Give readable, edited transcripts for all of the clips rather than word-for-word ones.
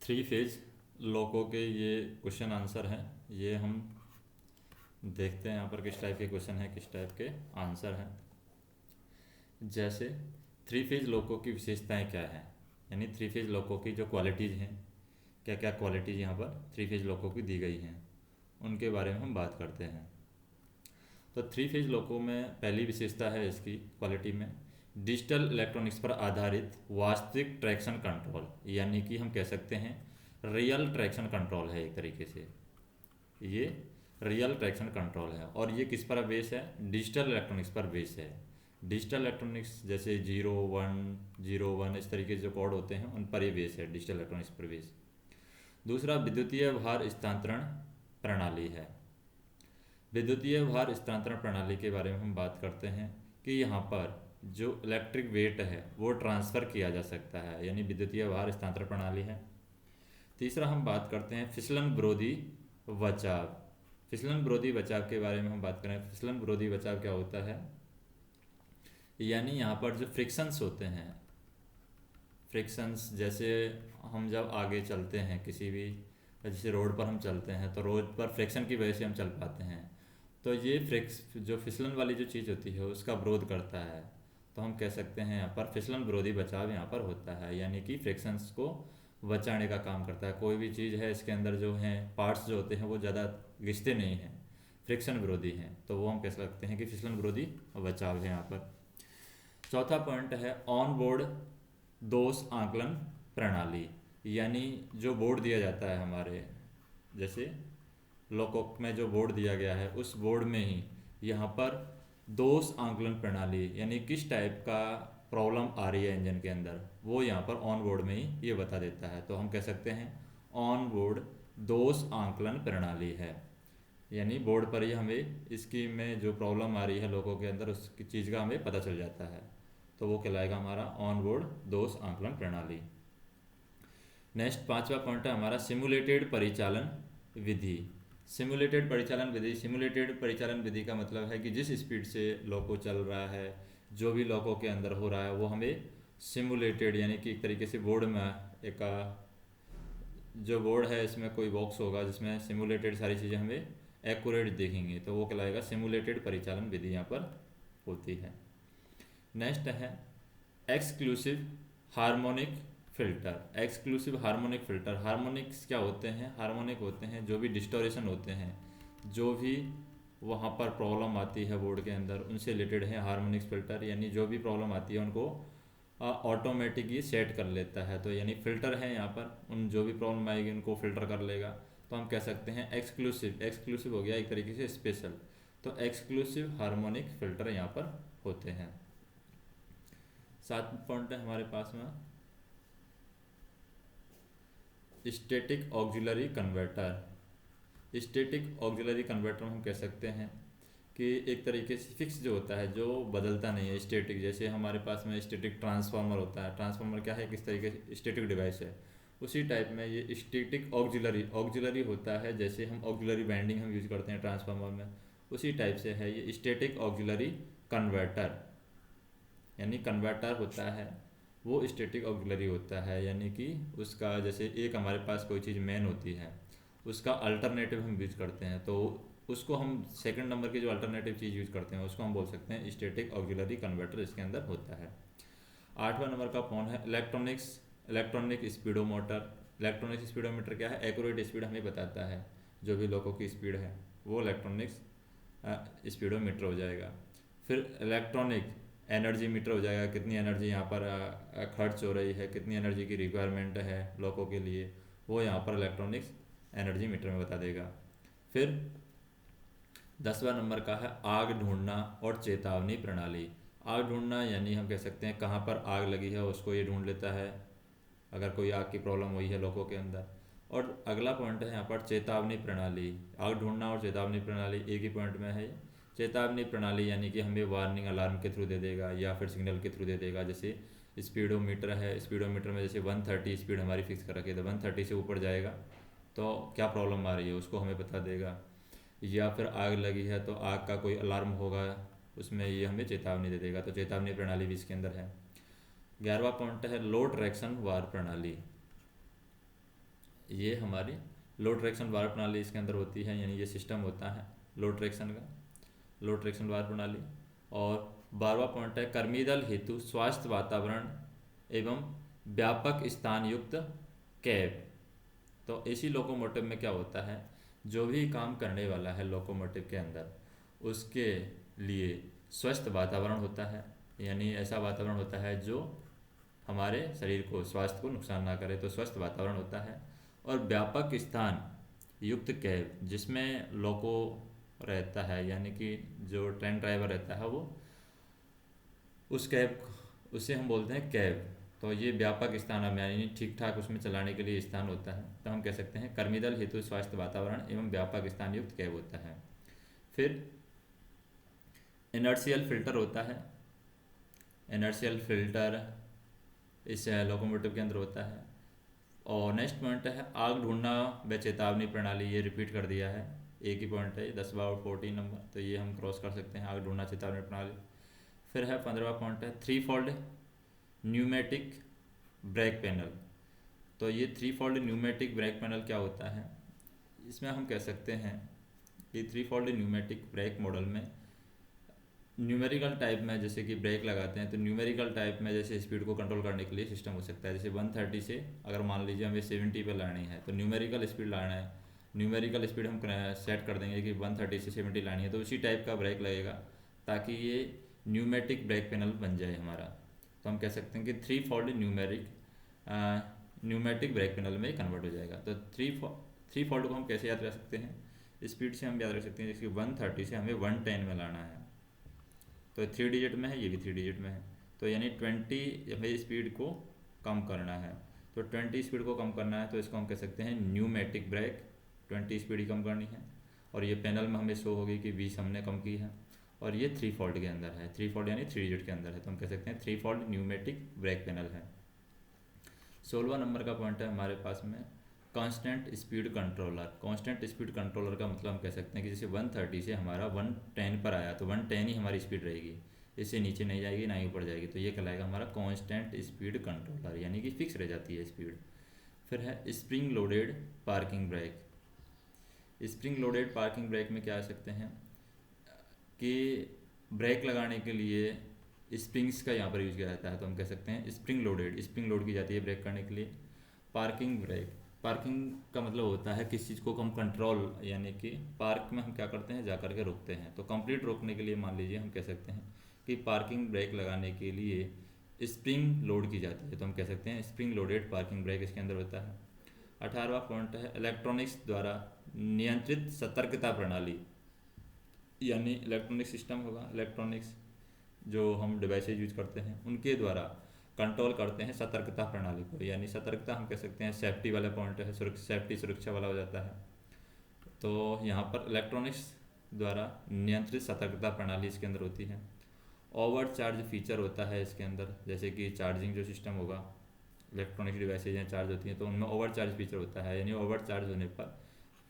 Three phase लोको के ये question answer हैं। ये हम देखते हैं यहाँ पर किस टाइप के क्वेश्चन है, किस टाइप के आंसर हैं। जैसे थ्री फेज लोको की विशेषताएं क्या हैं, यानी थ्री फेज लोको की जो क्वालिटीज़ हैं, क्या क्या क्वालिटीज़ यहाँ पर थ्री फेज लोको की दी गई हैं, उनके बारे में हम बात करते हैं। तो थ्री फेज लोको में पहली विशेषता है इसकी क्वालिटी में डिजिटल इलेक्ट्रॉनिक्स पर आधारित वास्तविक ट्रैक्शन कंट्रोल, यानी कि हम कह सकते हैं रियल ट्रैक्शन कंट्रोल है। एक तरीके से ये रियल ट्रैक्शन कंट्रोल है और ये किस पर बेस है, डिजिटल इलेक्ट्रॉनिक्स पर बेस है। डिजिटल इलेक्ट्रॉनिक्स जैसे 0 1 0 1 इस तरीके से जो कोड होते हैं उन पर ये बेस है, डिजिटल इलेक्ट्रॉनिक्स पर बेस। दूसरा विद्युतीय भार स्थानांतरण प्रणाली है। विद्युतीय भार स्थानांतरण प्रणाली के बारे में हम बात करते हैं कि यहाँ पर जो इलेक्ट्रिक वेट है वो ट्रांसफ़र किया जा सकता है, यानी विद्युतीय भार स्थानांतरण प्रणाली है। तीसरा हम बात करते हैं फिसलन विरोधी बचाव। फिसलन विरोधी बचाव के बारे में हम बात करें, फिसलन विरोधी बचाव क्या होता है, यानी यहाँ पर जो फ्रिक्शंस होते हैं, फ्रिक्शंस जैसे हम जब आगे चलते हैं किसी भी, जैसे रोड पर हम चलते हैं तो रोड पर फ्रिक्शन की वजह से हम चल पाते हैं, तो ये जो फिसलन वाली जो चीज़ होती है उसका विरोध करता है। तो हम कह सकते हैं यहाँ पर फिसलन विरोधी बचाव यहाँ पर होता है, यानी कि फ्रिक्शंस को बचाने का काम करता है। कोई भी चीज़ है इसके अंदर जो है पार्ट्स जो होते हैं वो ज़्यादा घिसते नहीं हैं, फ्रिक्शन विरोधी हैं, तो वो हम कह सकते हैं कि फिसलन विरोधी बचाव है यहाँ पर। चौथा पॉइंट है ऑन बोर्ड दोष आकलन प्रणाली, यानी जो बोर्ड दिया जाता है हमारे, जैसे लोको में जो बोर्ड दिया गया है उस बोर्ड में ही यहाँ पर दोष आकलन प्रणाली, यानी किस टाइप का प्रॉब्लम आ रही है इंजन के अंदर, वो यहाँ पर ऑन बोर्ड में ही ये बता देता है। तो हम कह सकते हैं ऑन बोर्ड दोष आकलन प्रणाली है, यानी बोर्ड पर ही हमें इसकी में जो प्रॉब्लम आ रही है लोगों के अंदर उसकी चीज़ का हमें पता चल जाता है, तो वो कहलाएगा हमारा ऑन बोर्ड दोष आकलन प्रणाली। नेक्स्ट पांचवा पॉइंट है हमारा सिमुलेटेड परिचालन विधि। सिमुलेटेड परिचालन विधि, सिमुलेटेड परिचालन विधि का मतलब है कि जिस स्पीड से लोको चल रहा है, जो भी लोको के अंदर हो रहा है वो हमें सिमुलेटेड, यानी कि एक तरीके से बोर्ड में एक जो बोर्ड है इसमें कोई बॉक्स होगा जिसमें सिमुलेटेड सारी चीज़ें हमें एक्यूरेट देखेंगे, तो वो कहलाएगा सिमुलेटेड परिचालन विधि यहाँ पर होती है। नेक्स्ट है exclusive harmonic filter. Exclusive harmonic filter, harmonics क्या होते हैं, हार्मोनिक होते हैं जो भी डिस्टोरेशन होते हैं, जो भी वहाँ पर प्रॉब्लम आती है बोर्ड के अंदर उनसे रिलेटेड है हार्मोनिक्स फ़िल्टर, यानी जो भी प्रॉब्लम आती है उनको ऑटोमेटिक ही सेट कर लेता है। तो यानी फ़िल्टर है यहाँ पर, उन जो भी प्रॉब्लम आएगी उनको फ़िल्टर कर लेगा। तो हम कह सकते हैं एक्सक्लूसिव, एक्सक्लूसिव हो गया एक तरीके से स्पेशल, तो एक्सक्लूसिव हार्मोनिक फ़िल्टर यहाँ पर होते हैं। 7 पॉइंट है हमारे पास में static auxiliary converter. Static auxiliary converter हम कह सकते हैं कि एक तरीके से फिक्स जो होता है, जो बदलता नहीं है, स्टैटिक। जैसे हमारे पास में स्टैटिक ट्रांसफार्मर होता है, ट्रांसफार्मर क्या है, किस तरीके से स्टैटिक डिवाइस है, उसी टाइप में ये स्टैटिक ऑक्सिलरी, ऑक्सिलरी होता है। जैसे हम ऑक्सिलरी वाइंडिंग हम यूज़ करते हैं ट्रांसफार्मर में, उसी टाइप से है ये स्टैटिक ऑक्सिलरी कन्वर्टर, यानी कन्वर्टर होता है वो स्टैटिक ऑक्सिलरी होता है, यानी कि उसका जैसे एक हमारे पास कोई चीज़ मेन होती है उसका अल्टरनेटिव हम यूज करते हैं, तो उसको हम सेकंड नंबर की जो अल्टरनेटिव चीज़ यूज करते हैं उसको हम बोल सकते हैं स्टैटिक ऑक्सिलरी कन्वर्टर, इसके अंदर होता है। 8वां नंबर का पॉइंट है इलेक्ट्रॉनिक स्पीडोमीटर। इलेक्ट्रॉनिक स्पीडोमीटर क्या है, एक्यूरेट स्पीड हमें बताता है, जो भी लोगों की स्पीड है वो इलेक्ट्रॉनिक्स स्पीडोमीटर हो जाएगा। फिर इलेक्ट्रॉनिक एनर्जी मीटर हो जाएगा, कितनी एनर्जी यहाँ पर खर्च हो रही है, कितनी एनर्जी की रिक्वायरमेंट है लोगों के लिए, वो यहाँ पर इलेक्ट्रॉनिक्स एनर्जी मीटर में बता देगा। फिर 10वां नंबर का है आग ढूंढना और चेतावनी प्रणाली। आग ढूंढना यानी हम कह सकते हैं कहाँ पर आग लगी है उसको ये ढूंढ लेता है, अगर कोई आग की प्रॉब्लम हुई है लोगों के अंदर। और अगला पॉइंट है यहाँ पर चेतावनी प्रणाली। आग ढूंढना और चेतावनी प्रणाली एक ही पॉइंट में है। चेतावनी प्रणाली यानी कि हमें वार्निंग अलार्म के थ्रू दे देगा या फिर सिग्नल के थ्रू दे देगा। जैसे स्पीडोमीटर है, स्पीडोमीटर में जैसे 130 स्पीड हमारी फिक्स कर रखी है, तो 130 से ऊपर जाएगा तो क्या प्रॉब्लम आ रही है उसको हमें बता देगा। या फिर आग लगी है तो आग का कोई अलार्म होगा, उसमें ये हमें चेतावनी दे देगा, तो चेतावनी प्रणाली भी इसके अंदर है। 11वां पॉइंट है लो ट्रैक्शन वार प्रणाली। ये हमारी लो ट्रैक्शन वार प्रणाली इसके अंदर होती है, यानी ये सिस्टम होता है लो ट्रैक्शन का, लो ट्रैक्शन वार प्रणाली। और 12वां पॉइंट है कर्मीदल हेतु स्वास्थ्य वातावरण एवं व्यापक स्थान युक्त कैब। तो एसी लोकोमोटिव में क्या होता है, जो भी काम करने वाला है लोकोमोटिव के अंदर उसके लिए स्वस्थ वातावरण होता है, यानी ऐसा वातावरण होता है जो हमारे शरीर को स्वास्थ्य को नुकसान ना करे, तो स्वस्थ वातावरण होता है। और व्यापक स्थान युक्त कैब, जिसमें लोको रहता है, यानी कि जो ट्रेन ड्राइवर रहता है वो उस कैब, उसे हम बोलते हैं कैब। तो ये व्यापक स्थान हम यानी ठीक ठाक उसमें चलाने के लिए स्थान होता है, तो हम कह सकते हैं कर्मीदल हेतु स्वास्थ्य वातावरण एवं व्यापक स्थान युक्त कैब होता है। फिर इनर्शियल फिल्टर होता है, इनर्शियल फिल्टर इस लोकोमोटिव के अंदर होता है। और नेक्स्ट पॉइंट है आग ढूंढना व चेतावनी प्रणाली, ये रिपीट कर दिया है, एक ही पॉइंट है 10वां और 14 नंबर, तो ये हम क्रॉस कर सकते हैं, आग ढूंढना चेतावनी प्रणाली। फिर है 15वां पॉइंट है 3 फोल्ड न्यूमेटिक ब्रेक पैनल। तो ये 3 फोल्ड न्यूमेटिक ब्रेक पैनल क्या होता है, इसमें हम कह सकते हैं कि 3 फोल्ड न्यूमेटिक ब्रेक मॉडल में न्यूमेरिकल टाइप में जैसे कि ब्रेक लगाते हैं, तो न्यूमेरिकल टाइप में जैसे स्पीड को कंट्रोल करने के लिए सिस्टम हो सकता है। जैसे 130 से अगर मान लीजिए हमें 70 पे लानी है, तो न्यूमेरिकल स्पीड लाना है, न्यूमेरिकल स्पीड हम सेट कर देंगे कि 130 से 70 लानी है, तो उसी टाइप का ब्रेक लगेगा ताकि ये न्यूमेटिक ब्रेक पैनल बन जाए हमारा। तो हम कह सकते हैं कि 3 फोल्ड न्यूमेटिक ब्रेक पैनल में कन्वर्ट हो जाएगा। तो 3 फोल्ड को हम कैसे याद रख सकते हैं, स्पीड से हम याद रख सकते हैं, जैसे 130 से हमें 110 में लाना है, तो 3 डिजिट में है, ये भी 3 डिजिट में है, तो यानी 20 हमें स्पीड को कम करना है। तो 20 स्पीड को कम करना है, तो इसको हम कह सकते हैं न्यूमेटिक ब्रेक, 20 स्पीड ही कम करनी है। और ये पैनल में हमें शो होगी कि 20 हमने कम की है, और ये 3 फोल्ड के अंदर है, 3 फोल्ड यानी 3 डिजिट के अंदर है, तो हम कह सकते हैं 3 फोल्ड न्यूमेटिक ब्रेक पैनल है। 16वां नंबर का पॉइंट है हमारे पास में constant speed controller. Constant speed controller का मतलब हम कह सकते हैं कि जैसे 130 से हमारा 110 पर आया, तो 110 ही हमारी स्पीड रहेगी, इससे नीचे नहीं जाएगी ना ही ऊपर जाएगी, तो ये कहलाएगा हमारा कांस्टेंट स्पीड कंट्रोलर, यानी कि फिक्स रह जाती है स्पीड। फिर है spring loaded parking brake. Spring loaded parking brake में क्या आ सकते हैं कि ब्रेक लगाने के लिए स्प्रिंग्स का यहाँ पर यूज किया जाता है, तो हम कह सकते हैं स्प्रिंग लोड की जाती है ब्रेक करने के लिए। पार्किंग ब्रेक, पार्किंग का मतलब होता है किसी चीज़ को हम कंट्रोल, यानी कि पार्क में हम क्या करते हैं, जा कर के रुकते हैं, तो कंप्लीट रोकने के लिए मान लीजिए हम कह सकते हैं कि पार्किंग ब्रेक लगाने के लिए स्प्रिंग लोड की जाती है, तो हम कह सकते हैं स्प्रिंग लोडेड पार्किंग ब्रेक इसके अंदर होता है। 18वां पॉइंट है इलेक्ट्रॉनिक्स द्वारा नियंत्रित सतर्कता प्रणाली, यानी इलेक्ट्रॉनिक सिस्टम होगा, इलेक्ट्रॉनिक्स जो हम डिवाइसेज यूज करते हैं उनके द्वारा कंट्रोल करते हैं सतर्कता प्रणाली को, यानी सतर्कता हम कह सकते हैं सेफ्टी वाला पॉइंट है, सेफ्टी सुरक्षा वाला हो जाता है। तो यहाँ पर इलेक्ट्रॉनिक्स द्वारा नियंत्रित सतर्कता प्रणाली इसके अंदर होती है। ओवर चार्ज फीचर होता है इसके अंदर, जैसे कि चार्जिंग जो सिस्टम होगा, इलेक्ट्रॉनिक डिवाइसेज हैं चार्ज होती हैं, तो उनमें ओवर चार्ज फीचर होता है, यानी ओवर चार्ज होने पर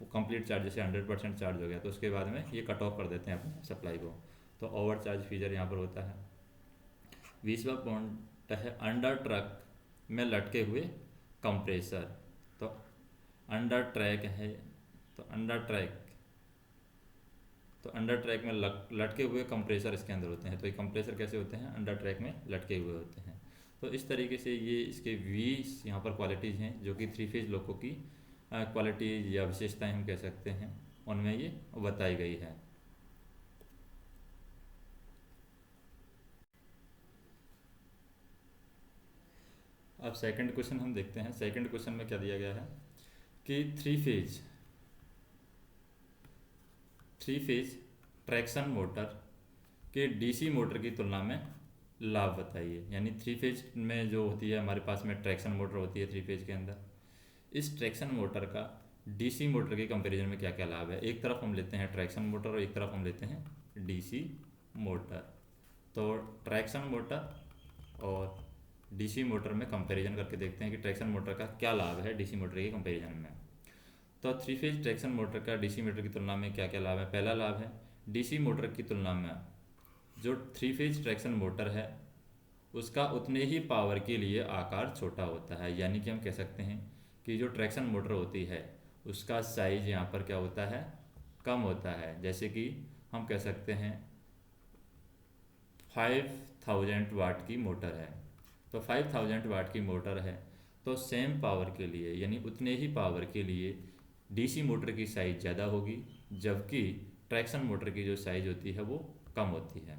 वो कंप्लीट चार्ज जैसे 100% चार्ज हो गया तो उसके बाद में ये कट ऑफ कर देते हैं अपने सप्लाई को, तो ओवर चार्ज फीचर यहाँ पर होता है। 20वां पॉइंट है अंडर ट्रक में लटके हुए कंप्रेसर। तो अंडर ट्रैक है, तो अंडर ट्रैक में लटके हुए कंप्रेसर इसके अंदर होते हैं। तो ये कंप्रेसर कैसे होते हैं, अंडर ट्रैक में लटके हुए होते हैं। तो इस तरीके से ये इसके 20 यहाँ पर क्वालिटीज़ हैं जो कि 3 फेज लोको की क्वालिटीज या विशेषताएं हम कह सकते हैं, उनमें ये बताई गई है। अब सेकंड क्वेश्चन हम देखते हैं। सेकंड क्वेश्चन में क्या दिया गया है कि थ्री फेज ट्रैक्शन मोटर के डीसी मोटर की तुलना में लाभ बताइए। यानी 3 फेज में जो होती है हमारे पास में ट्रैक्शन मोटर होती है 3 फेज के अंदर, इस ट्रैक्शन मोटर का डीसी मोटर के कंपैरिजन में क्या क्या लाभ है। एक तरफ हम लेते हैं ट्रैक्शन मोटर और एक तरफ हम लेते हैं डीसी मोटर। तो ट्रैक्शन मोटर और डीसी मोटर में कंपैरिजन करके देखते हैं कि ट्रैक्शन मोटर का क्या लाभ है डीसी मोटर के कंपैरिजन में। तो 3 फेज ट्रैक्शन मोटर का डीसी मोटर की तुलना में क्या क्या लाभ है। पहला लाभ है डीसी मोटर की तुलना में जो 3 फेज ट्रैक्शन मोटर है उसका उतने ही पावर के लिए आकार छोटा होता है। यानी कि हम कह सकते हैं कि जो ट्रैक्शन मोटर होती है उसका साइज यहाँ पर क्या होता है, कम होता है। जैसे कि हम कह सकते हैं 5000 वाट की मोटर है, तो 5000 वाट की मोटर है तो सेम पावर के लिए यानी उतने ही पावर के लिए डीसी मोटर की साइज़ ज़्यादा होगी, जबकि ट्रैक्शन मोटर की जो साइज़ होती है वो कम होती है।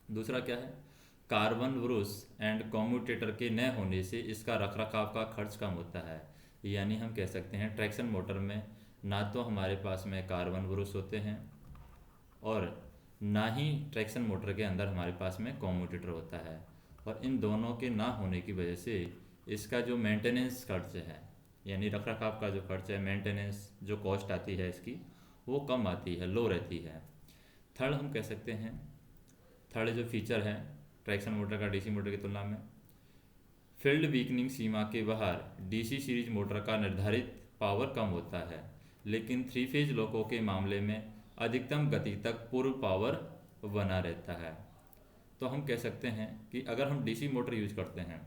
दूसरा क्या है, कार्बन ब्रश एंड कम्यूटेटर के न होने से इसका रखरखाव का खर्च कम होता है। यानी हम कह सकते हैं ट्रैक्शन मोटर में ना तो हमारे पास में कार्बन ब्रश होते हैं और ना ही ट्रैक्शन मोटर के अंदर हमारे पास में कम्यूटेटर होता है, और इन दोनों के ना होने की वजह से इसका जो मेंटेनेंस खर्च है यानी रखरखाव का जो खर्च है, मेंटेनेंस जो कॉस्ट आती है इसकी वो कम आती है, लो रहती है। थर्ड हम कह सकते हैं, थर्ड जो फीचर है ट्रैक्शन मोटर का डीसी मोटर की तुलना में, फील्ड वीकनिंग सीमा के बाहर डीसी सीरीज मोटर का निर्धारित पावर कम होता है, लेकिन थ्री फेज लोको के मामले में अधिकतम गति तक पूर्ण पावर बना रहता है। तो हम कह सकते हैं कि अगर हम डीसी मोटर यूज करते हैं,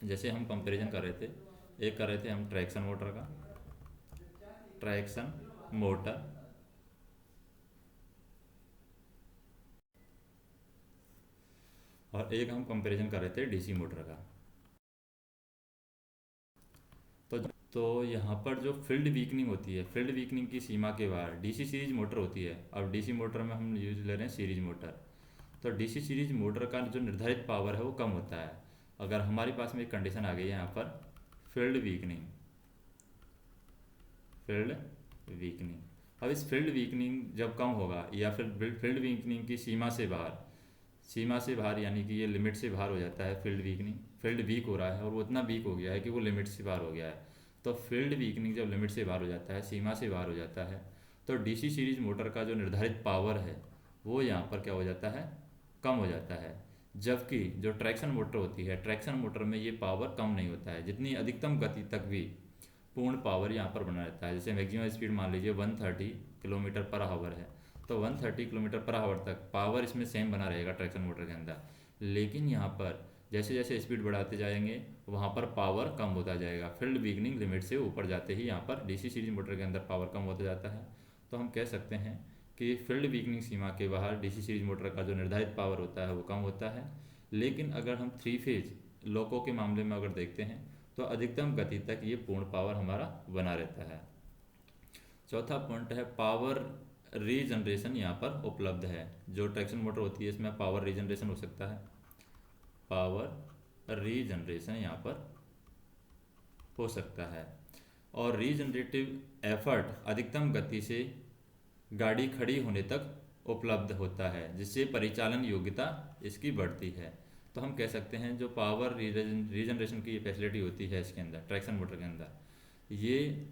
जैसे हम कंपैरिजन कर रहे थे, एक कर रहे थे हम ट्रैक्शन मोटर का, ट्रैक्शन मोटर और एक हम कंपैरिजन कर रहे थे डीसी मोटर का। तो यहाँ पर जो फील्ड वीकनिंग होती है, फील्ड वीकनिंग की सीमा के बाहर डीसी सीरीज मोटर होती है। अब डीसी मोटर में हम यूज ले रहे हैं सीरीज मोटर, तो डीसी सीरीज मोटर का जो निर्धारित पावर है वो कम होता है। अगर हमारे पास में एक कंडीशन आ गई है यहाँ पर फील्ड वीकनिंग, फील्ड वीकनिंग, अब इस फील्ड वीकनिंग जब कम होगा या फिर फील्ड वीकनिंग की सीमा से बाहर, सीमा से बाहर यानी कि ये लिमिट से बाहर हो जाता है फील्ड वीकनिंग, फील्ड वीक हो रहा है और वो इतना वीक हो गया है कि वो लिमिट से बाहर हो गया है। तो फील्ड वीकनिंग जब लिमिट से बाहर हो जाता है, सीमा से बाहर हो जाता है, तो डीसी सीरीज मोटर का जो निर्धारित पावर है वो यहाँ पर क्या हो जाता है, कम हो जाता है। जबकि जो ट्रैक्शन मोटर होती है, ट्रैक्शन मोटर में ये पावर कम नहीं होता है, जितनी अधिकतम गति तक भी पूर्ण पावर यहाँ पर बना रहता है। जैसे मैक्सिमम स्पीड मान लीजिए 130 किलोमीटर पर आवर है, तो 130 किलोमीटर पर आवर तक पावर इसमें सेम बना रहेगा ट्रैक्शन मोटर के अंदर। लेकिन यहाँ पर जैसे जैसे स्पीड बढ़ाते जाएंगे वहाँ पर पावर कम होता जाएगा, फील्ड वीकनिंग लिमिट से ऊपर जाते ही यहाँ पर डीसी सीरीज मोटर के अंदर पावर कम होता जाता है। तो हम कह सकते हैं कि फील्ड वीकनिंग सीमा के बाहर डीसी सीरीज मोटर का जो निर्धारित पावर होता है वो कम होता है। लेकिन अगर हम थ्री फेज लोको के मामले में अगर देखते हैं तो अधिकतम गति तक ये पूर्ण पावर हमारा बना रहता है। चौथा पॉइंट है पावर रीजनरेशन यहाँ पर उपलब्ध है। जो ट्रैक्शन मोटर होती है इसमें पावर रीजनरेशन हो सकता है, पावर रीजनरेशन यहाँ पर हो सकता है। और रीजनरेटिव एफर्ट अधिकतम गति से गाड़ी खड़ी होने तक उपलब्ध होता है, जिससे परिचालन योग्यता इसकी बढ़ती है। तो हम कह सकते हैं जो पावर रीजनरेशन की फैसिलिटी होती है इसके अंदर, ट्रैक्शन मोटर के अंदर, ये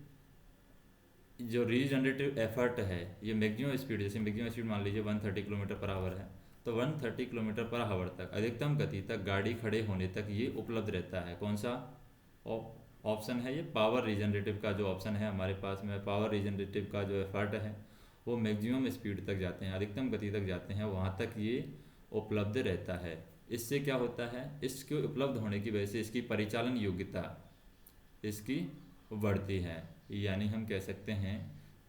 जो रीजनरेटिव एफर्ट है ये मैक्सिमम स्पीड, जैसे मैक्सिमम स्पीड मान लीजिए 130 किलोमीटर पर आवर है, तो 130 किलोमीटर पर आवर तक अधिकतम गति तक गाड़ी खड़े होने तक ये उपलब्ध रहता है। कौन सा ऑप्शन है ये, पावर रीजनरेटिव का जो ऑप्शन है हमारे पास में, पावर रीजनरेटिव का जो एफर्ट है वो मैक्सिमम स्पीड तक जाते हैं, अधिकतम गति तक जाते हैं, वहाँ तक ये उपलब्ध रहता है। इससे क्या होता है, इसके उपलब्ध होने की वजह से इसकी परिचालन योग्यता इसकी बढ़ती है। यानी हम कह सकते हैं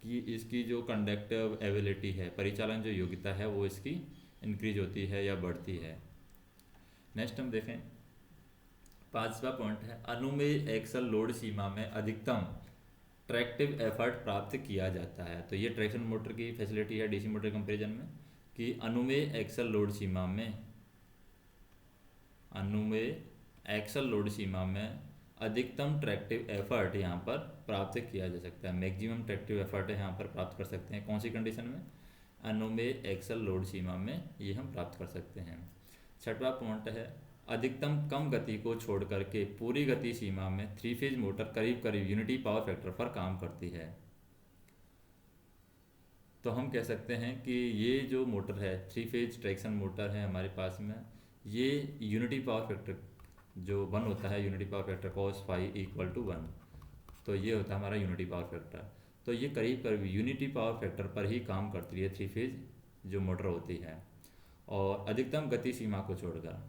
कि इसकी जो कंडक्टिव एबिलिटी है, परिचालन जो योग्यता है वो इसकी इंक्रीज होती है या बढ़ती है। नेक्स्ट हम देखें, पांचवा पॉइंट है अनुमेय एक्सल लोड सीमा में अधिकतम ट्रैक्टिव एफर्ट प्राप्त किया जाता है। तो ये ट्रैक्शन मोटर की फैसिलिटी है डीसी मोटर कंपैरिजन में कि अनुमेय एक्सल लोड सीमा में, अनुमेय एक्सल लोड सीमा में अधिकतम ट्रैक्टिव एफर्ट यहाँ पर प्राप्त किया जा सकता है, मैक्सिमम ट्रैक्टिव एफर्ट यहाँ पर प्राप्त कर सकते हैं। कौन सी कंडीशन में, अनुमेय एक्सल लोड सीमा में ये हम प्राप्त कर सकते हैं। छठवां पॉइंट है अधिकतम कम गति को छोड़ करके पूरी गति सीमा में थ्री फेज मोटर करीब करीब यूनिटी पावर फैक्टर पर काम करती है। तो हम कह सकते हैं कि ये जो मोटर है, थ्री फेज ट्रैक्शन मोटर है हमारे पास में, ये यूनिटी पावर फैक्टर जो 1 होता है, unity power factor cos phi equal to 1, तो ये होता है हमारा यूनिटी पावर फैक्टर। तो ये करीब करीब यूनिटी पावर फैक्टर पर ही काम करती है थ्री फेज जो मोटर होती है, और अधिकतम गति सीमा को छोड़कर,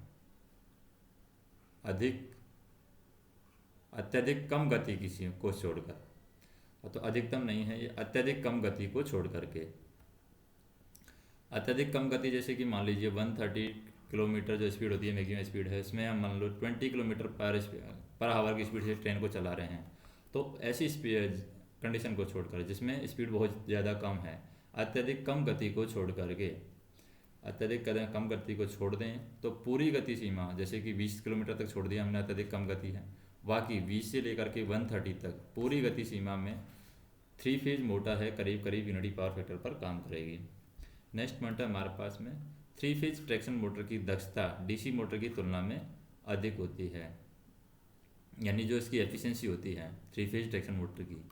अत्यधिक कम गति किसी को छोड़कर, तो अधिकतम नहीं है ये, अत्यधिक कम गति को छोड़ करके। अत्यधिक कम गति जैसे कि मान लीजिए 130 किलोमीटर जो स्पीड होती है, मैक्सिमम स्पीड है, इसमें हम मान लो 20 किलोमीटर पर आवर की स्पीड से ट्रेन को चला रहे हैं। तो ऐसी स्पीड कंडीशन को छोड़कर जिसमें स्पीड बहुत ज़्यादा कम है, अत्यधिक कम गति को छोड़ करके, अत्यधिक कम गति को छोड़ दें तो पूरी गति सीमा, जैसे कि 20 किलोमीटर तक छोड़ दिया हमने, अत्यधिक कम गति है, बाकी 20 से लेकर के 130 तक पूरी गति सीमा में 3 फेज मोटर है करीब करीब यूनिटी पावर फैक्टर पर काम करेगी। नेक्स्ट पॉइंट है हमारे पास में 3 फेज ट्रैक्शन मोटर की दक्षता डीसी मोटर की तुलना में अधिक होती है, यानी जो इसकी एफिशिएंसी होती है 3 फेज ट्रैक्शन मोटर की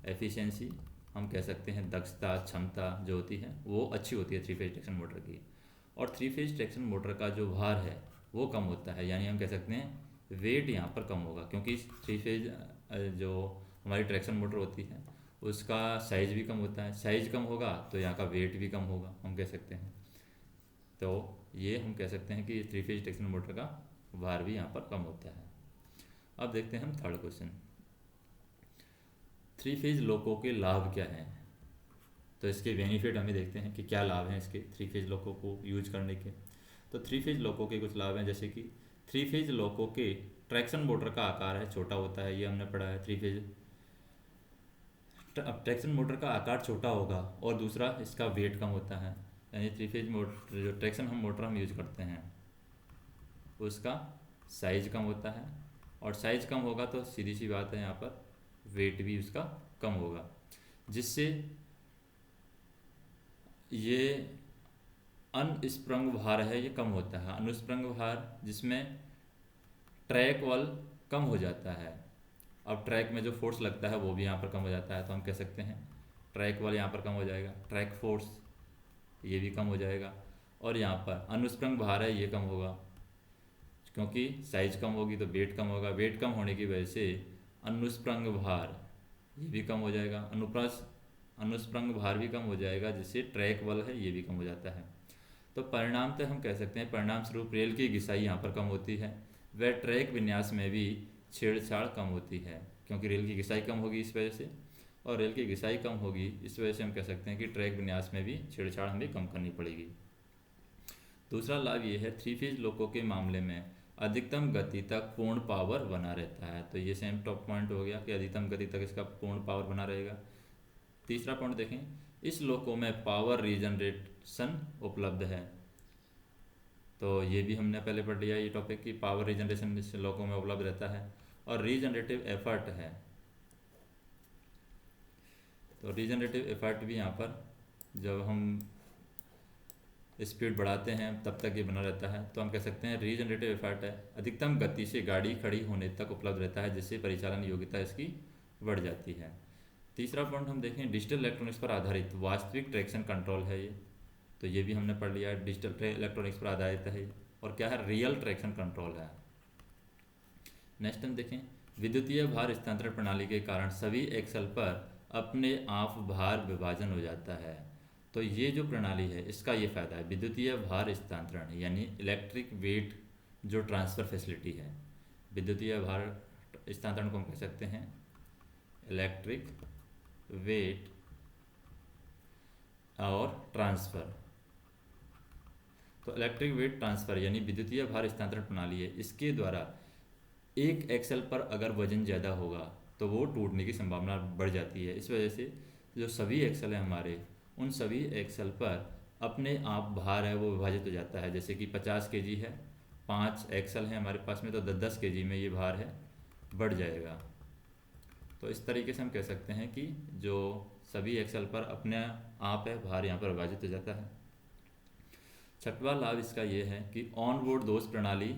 एफिशिएंसी, हम कह सकते हैं दक्षता, क्षमता जो होती है वो अच्छी होती है 3 फेज ट्रैक्शन मोटर की। और 3 फेज ट्रैक्शन मोटर का जो भार है वो कम होता है, यानी हम कह सकते हैं वेट यहाँ पर कम होगा, क्योंकि 3 फेज जो हमारी ट्रैक्शन मोटर होती है उसका साइज़ भी कम होता है, साइज़ कम होगा तो यहाँ का वेट भी कम होगा, हम कह सकते हैं। तो ये हम कह सकते हैं कि 3 फेज ट्रैक्शन मोटर का भार भी यहाँ पर कम होता है। अब देखते हैं हम थर्ड क्वेश्चन, 3 फेज लोको के लाभ क्या हैं। तो इसके बेनिफिट हमें देखते हैं कि क्या लाभ हैं इसके 3 फेज लोको को यूज करने के। तो 3 फेज लोको के कुछ लाभ हैं, जैसे कि 3 फेज लोको के ट्रैक्शन मोटर का आकार है छोटा होता है, ये हमने पढ़ा है। 3 फेज ट्रैक्शन मोटर का आकार छोटा होगा और दूसरा इसका वेट कम होता है, यानी 3 फेज मोटर जो ट्रैक्शन मोटर हम यूज करते हैं उसका साइज कम होता है, और साइज कम होगा तो सीधी सी बात है यहाँ पर वेट भी उसका कम होगा, जिससे ये अनस्प्रंग भार है ये कम होता है। अनुस्प्रंग भार जिसमें ट्रैक बल कम हो जाता है, अब ट्रैक में जो फोर्स लगता है वो भी यहाँ पर कम हो जाता है, तो हम कह सकते हैं ट्रैक बल यहाँ पर कम हो जाएगा, ट्रैक फोर्स ये भी कम हो जाएगा। और यहाँ पर अनुस्प्रंग भार है ये कम होगा, क्योंकि साइज कम होगी तो वेट कम होगा, वेट कम होने की वजह से अनुस्प्रंग भार ये भी कम हो जाएगा, अनुस्प्रंग भार भी कम हो जाएगा, जिससे ट्रैक बल है ये भी कम हो जाता है। तो परिणाम तो हम कह सकते हैं परिणाम स्वरूप रेल की घिसाई यहाँ पर कम होती है, वह ट्रैक विन्यास में भी छेड़छाड़ कम होती है, क्योंकि रेल की घिसाई कम होगी इस वजह से, और रेल की घिसाई कम होगी इस वजह से हम कह सकते हैं कि ट्रैक विन्यास में भी छेड़छाड़ हमें कम करनी पड़ेगी। दूसरा लाभ ये है 3 फेज लोको के मामले में अधिकतम गति तक पूर्ण पावर बना रहता है, तो ये सेम टॉप पॉइंट हो गया कि अधिकतम गति तक इसका पूर्ण पावर बना रहेगा। तीसरा पॉइंट देखें, इस लोको में पावर रीजनरेशन उपलब्ध है, तो ये भी हमने पहले पढ़ लिया ये टॉपिक कि पावर रीजनरेशन इस लोको में उपलब्ध रहता है, और रीजनरेटिव एफर्ट है, तो रीजनरेटिव एफर्ट भी यहाँ पर जब हम स्पीड बढ़ाते हैं तब तक ये बना रहता है, तो हम कह सकते हैं रीजनरेटिव एफर्ट है अधिकतम गति से गाड़ी खड़ी होने तक उपलब्ध रहता है, जिससे परिचालन योग्यता इसकी बढ़ जाती है। तीसरा पॉइंट हम देखें, डिजिटल इलेक्ट्रॉनिक्स पर आधारित वास्तविक ट्रैक्शन कंट्रोल है ये, तो ये भी हमने पढ़ लिया है, डिजिटल इलेक्ट्रॉनिक्स पर आधारित है, और क्या है रियल ट्रैक्शन कंट्रोल है। नेक्स्ट हम देखें, विद्युतीय भार स्थानांतरण प्रणाली के कारण सभी एक्सल पर अपने आप भार विभाजन हो जाता है, तो ये जो प्रणाली है इसका ये फ़ायदा है, विद्युतीय भार स्थानांतरण यानी इलेक्ट्रिक वेट जो ट्रांसफ़र फैसिलिटी है, विद्युतीय भार स्थानांतरण को हम कह सकते हैं इलेक्ट्रिक वेट और ट्रांसफ़र। तो इलेक्ट्रिक वेट ट्रांसफ़र यानी विद्युतीय भार स्थानांतरण प्रणाली है, इसके द्वारा एक एक्सल पर अगर वजन ज़्यादा होगा तो वो टूटने की संभावना बढ़ जाती है। इस वजह से जो सभी एक्सल हैं हमारे, उन सभी एक्सल पर अपने आप भार है वो विभाजित हो जाता है, जैसे कि 50 केजी है, 5 एक्सल हैं हमारे पास में, तो 10-10 केजी में ये भार है बढ़ जाएगा। तो इस तरीके से हम कह सकते हैं कि जो सभी एक्सल पर अपने आप है भार यहाँ पर विभाजित हो जाता है। छठवां लाभ इसका ये है कि ऑन बोर्ड दोष प्रणाली,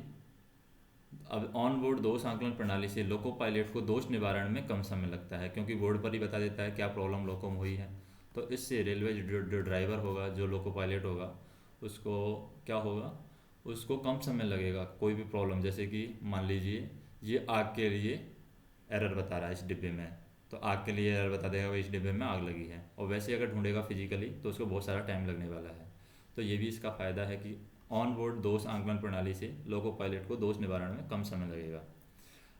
अब ऑन बोर्ड दोष आंकलन प्रणाली से लोको पायलट को दोष निवारण में कम समय लगता है, क्योंकि बोर्ड पर ही बता देता है क्या प्रॉब्लम लोको में हुई है, तो इससे रेलवे जो ड्राइवर होगा, जो लोको पायलट होगा, उसको क्या होगा, उसको कम समय लगेगा कोई भी प्रॉब्लम, जैसे कि मान लीजिए ये आग के लिए एरर बता रहा है इस डिब्बे में, तो आग के लिए एरर बता देगा भाई इस डिब्बे में आग लगी है, और वैसे अगर ढूंढेगा फिजिकली तो उसको बहुत सारा टाइम लगने वाला है। तो ये भी इसका फ़ायदा है कि ऑन बोर्ड दोष आंकलन प्रणाली से लोको पायलट को दोष निवारण में कम समय लगेगा।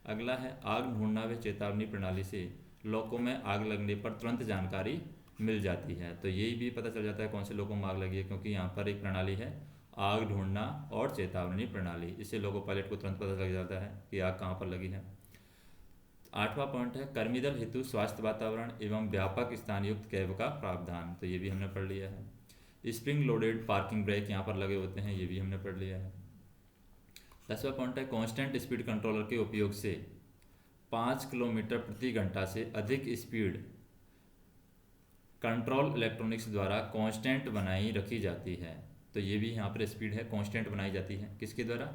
अगला है आग ढूंढना व चेतावनी प्रणाली से लोको में आग लगने पर तुरंत जानकारी मिल जाती है। तो यही भी पता चल जाता है कौन से लोको में आग लगी है, क्योंकि यहाँ पर एक प्रणाली है आग ढूंढना और चेतावनी प्रणाली, इससे लोको पायलट को तुरंत पता लग जाता है कि आग कहाँ पर लगी है। 8वां पॉइंट है कर्मीदल हेतु स्वास्थ्य वातावरण एवं व्यापक स्थान युक्त कैब का प्रावधान। तो ये भी हमने पढ़ लिया है। स्प्रिंग लोडेड पार्किंग ब्रेक यहाँ पर लगे होते हैं, ये भी हमने पढ़ लिया है। 10वां पॉइंट है कांस्टेंट स्पीड कंट्रोलर के उपयोग से 5 किलोमीटर प्रति घंटा से अधिक स्पीड कंट्रोल इलेक्ट्रॉनिक्स द्वारा कांस्टेंट बनाई रखी जाती है। तो ये भी यहाँ पर स्पीड है कांस्टेंट बनाई जाती है, किसके द्वारा?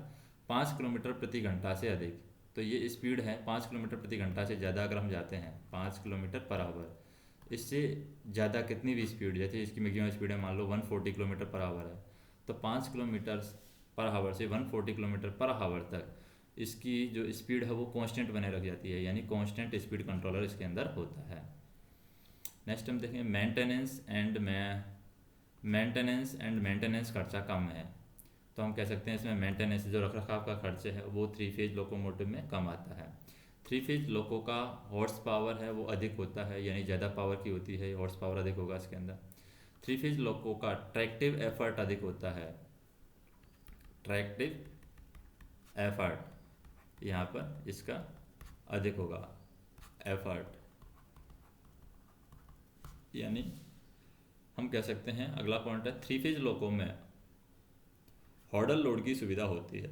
5 किलोमीटर प्रति घंटा से अधिक। तो ये स्पीड है 5 किलोमीटर प्रति घंटा से ज़्यादा अगर हम जाते हैं 5 किलोमीटर पर आवर, इससे ज़्यादा कितनी भी स्पीड, जैसे इसकी मैक्सिमम स्पीड है मान लो 140 किलोमीटर पर आवर है, तो 5 किलोमीटर पर आवर से 140 किलोमीटर पर आवर तक इसकी जो स्पीड है वो कांस्टेंट बने रख जाती है, यानी कांस्टेंट स्पीड कंट्रोलर इसके अंदर होता है। नेक्स्ट हम देखेंगे मेंटेनेंस खर्चा कम है। तो हम कह सकते हैं इसमें मेंटेनेंस जो रखरखाव का खर्च है वो 3 फेज लोकोमोटिव में कम आता है। 3 फेज लोको का हॉर्स पावर है वो अधिक होता है, यानी ज़्यादा पावर की होती है, हॉर्स पावर अधिक होगा इसके अंदर। 3 फेज लोको का ट्रैक्टिव एफर्ट अधिक होता है, ट्रैक्टिव एफर्ट यहाँ पर इसका अधिक होगा, एफर्ट, यानी हम कह सकते हैं अगला पॉइंट है 3 फेज लोको में हॉडल लोड की सुविधा होती है।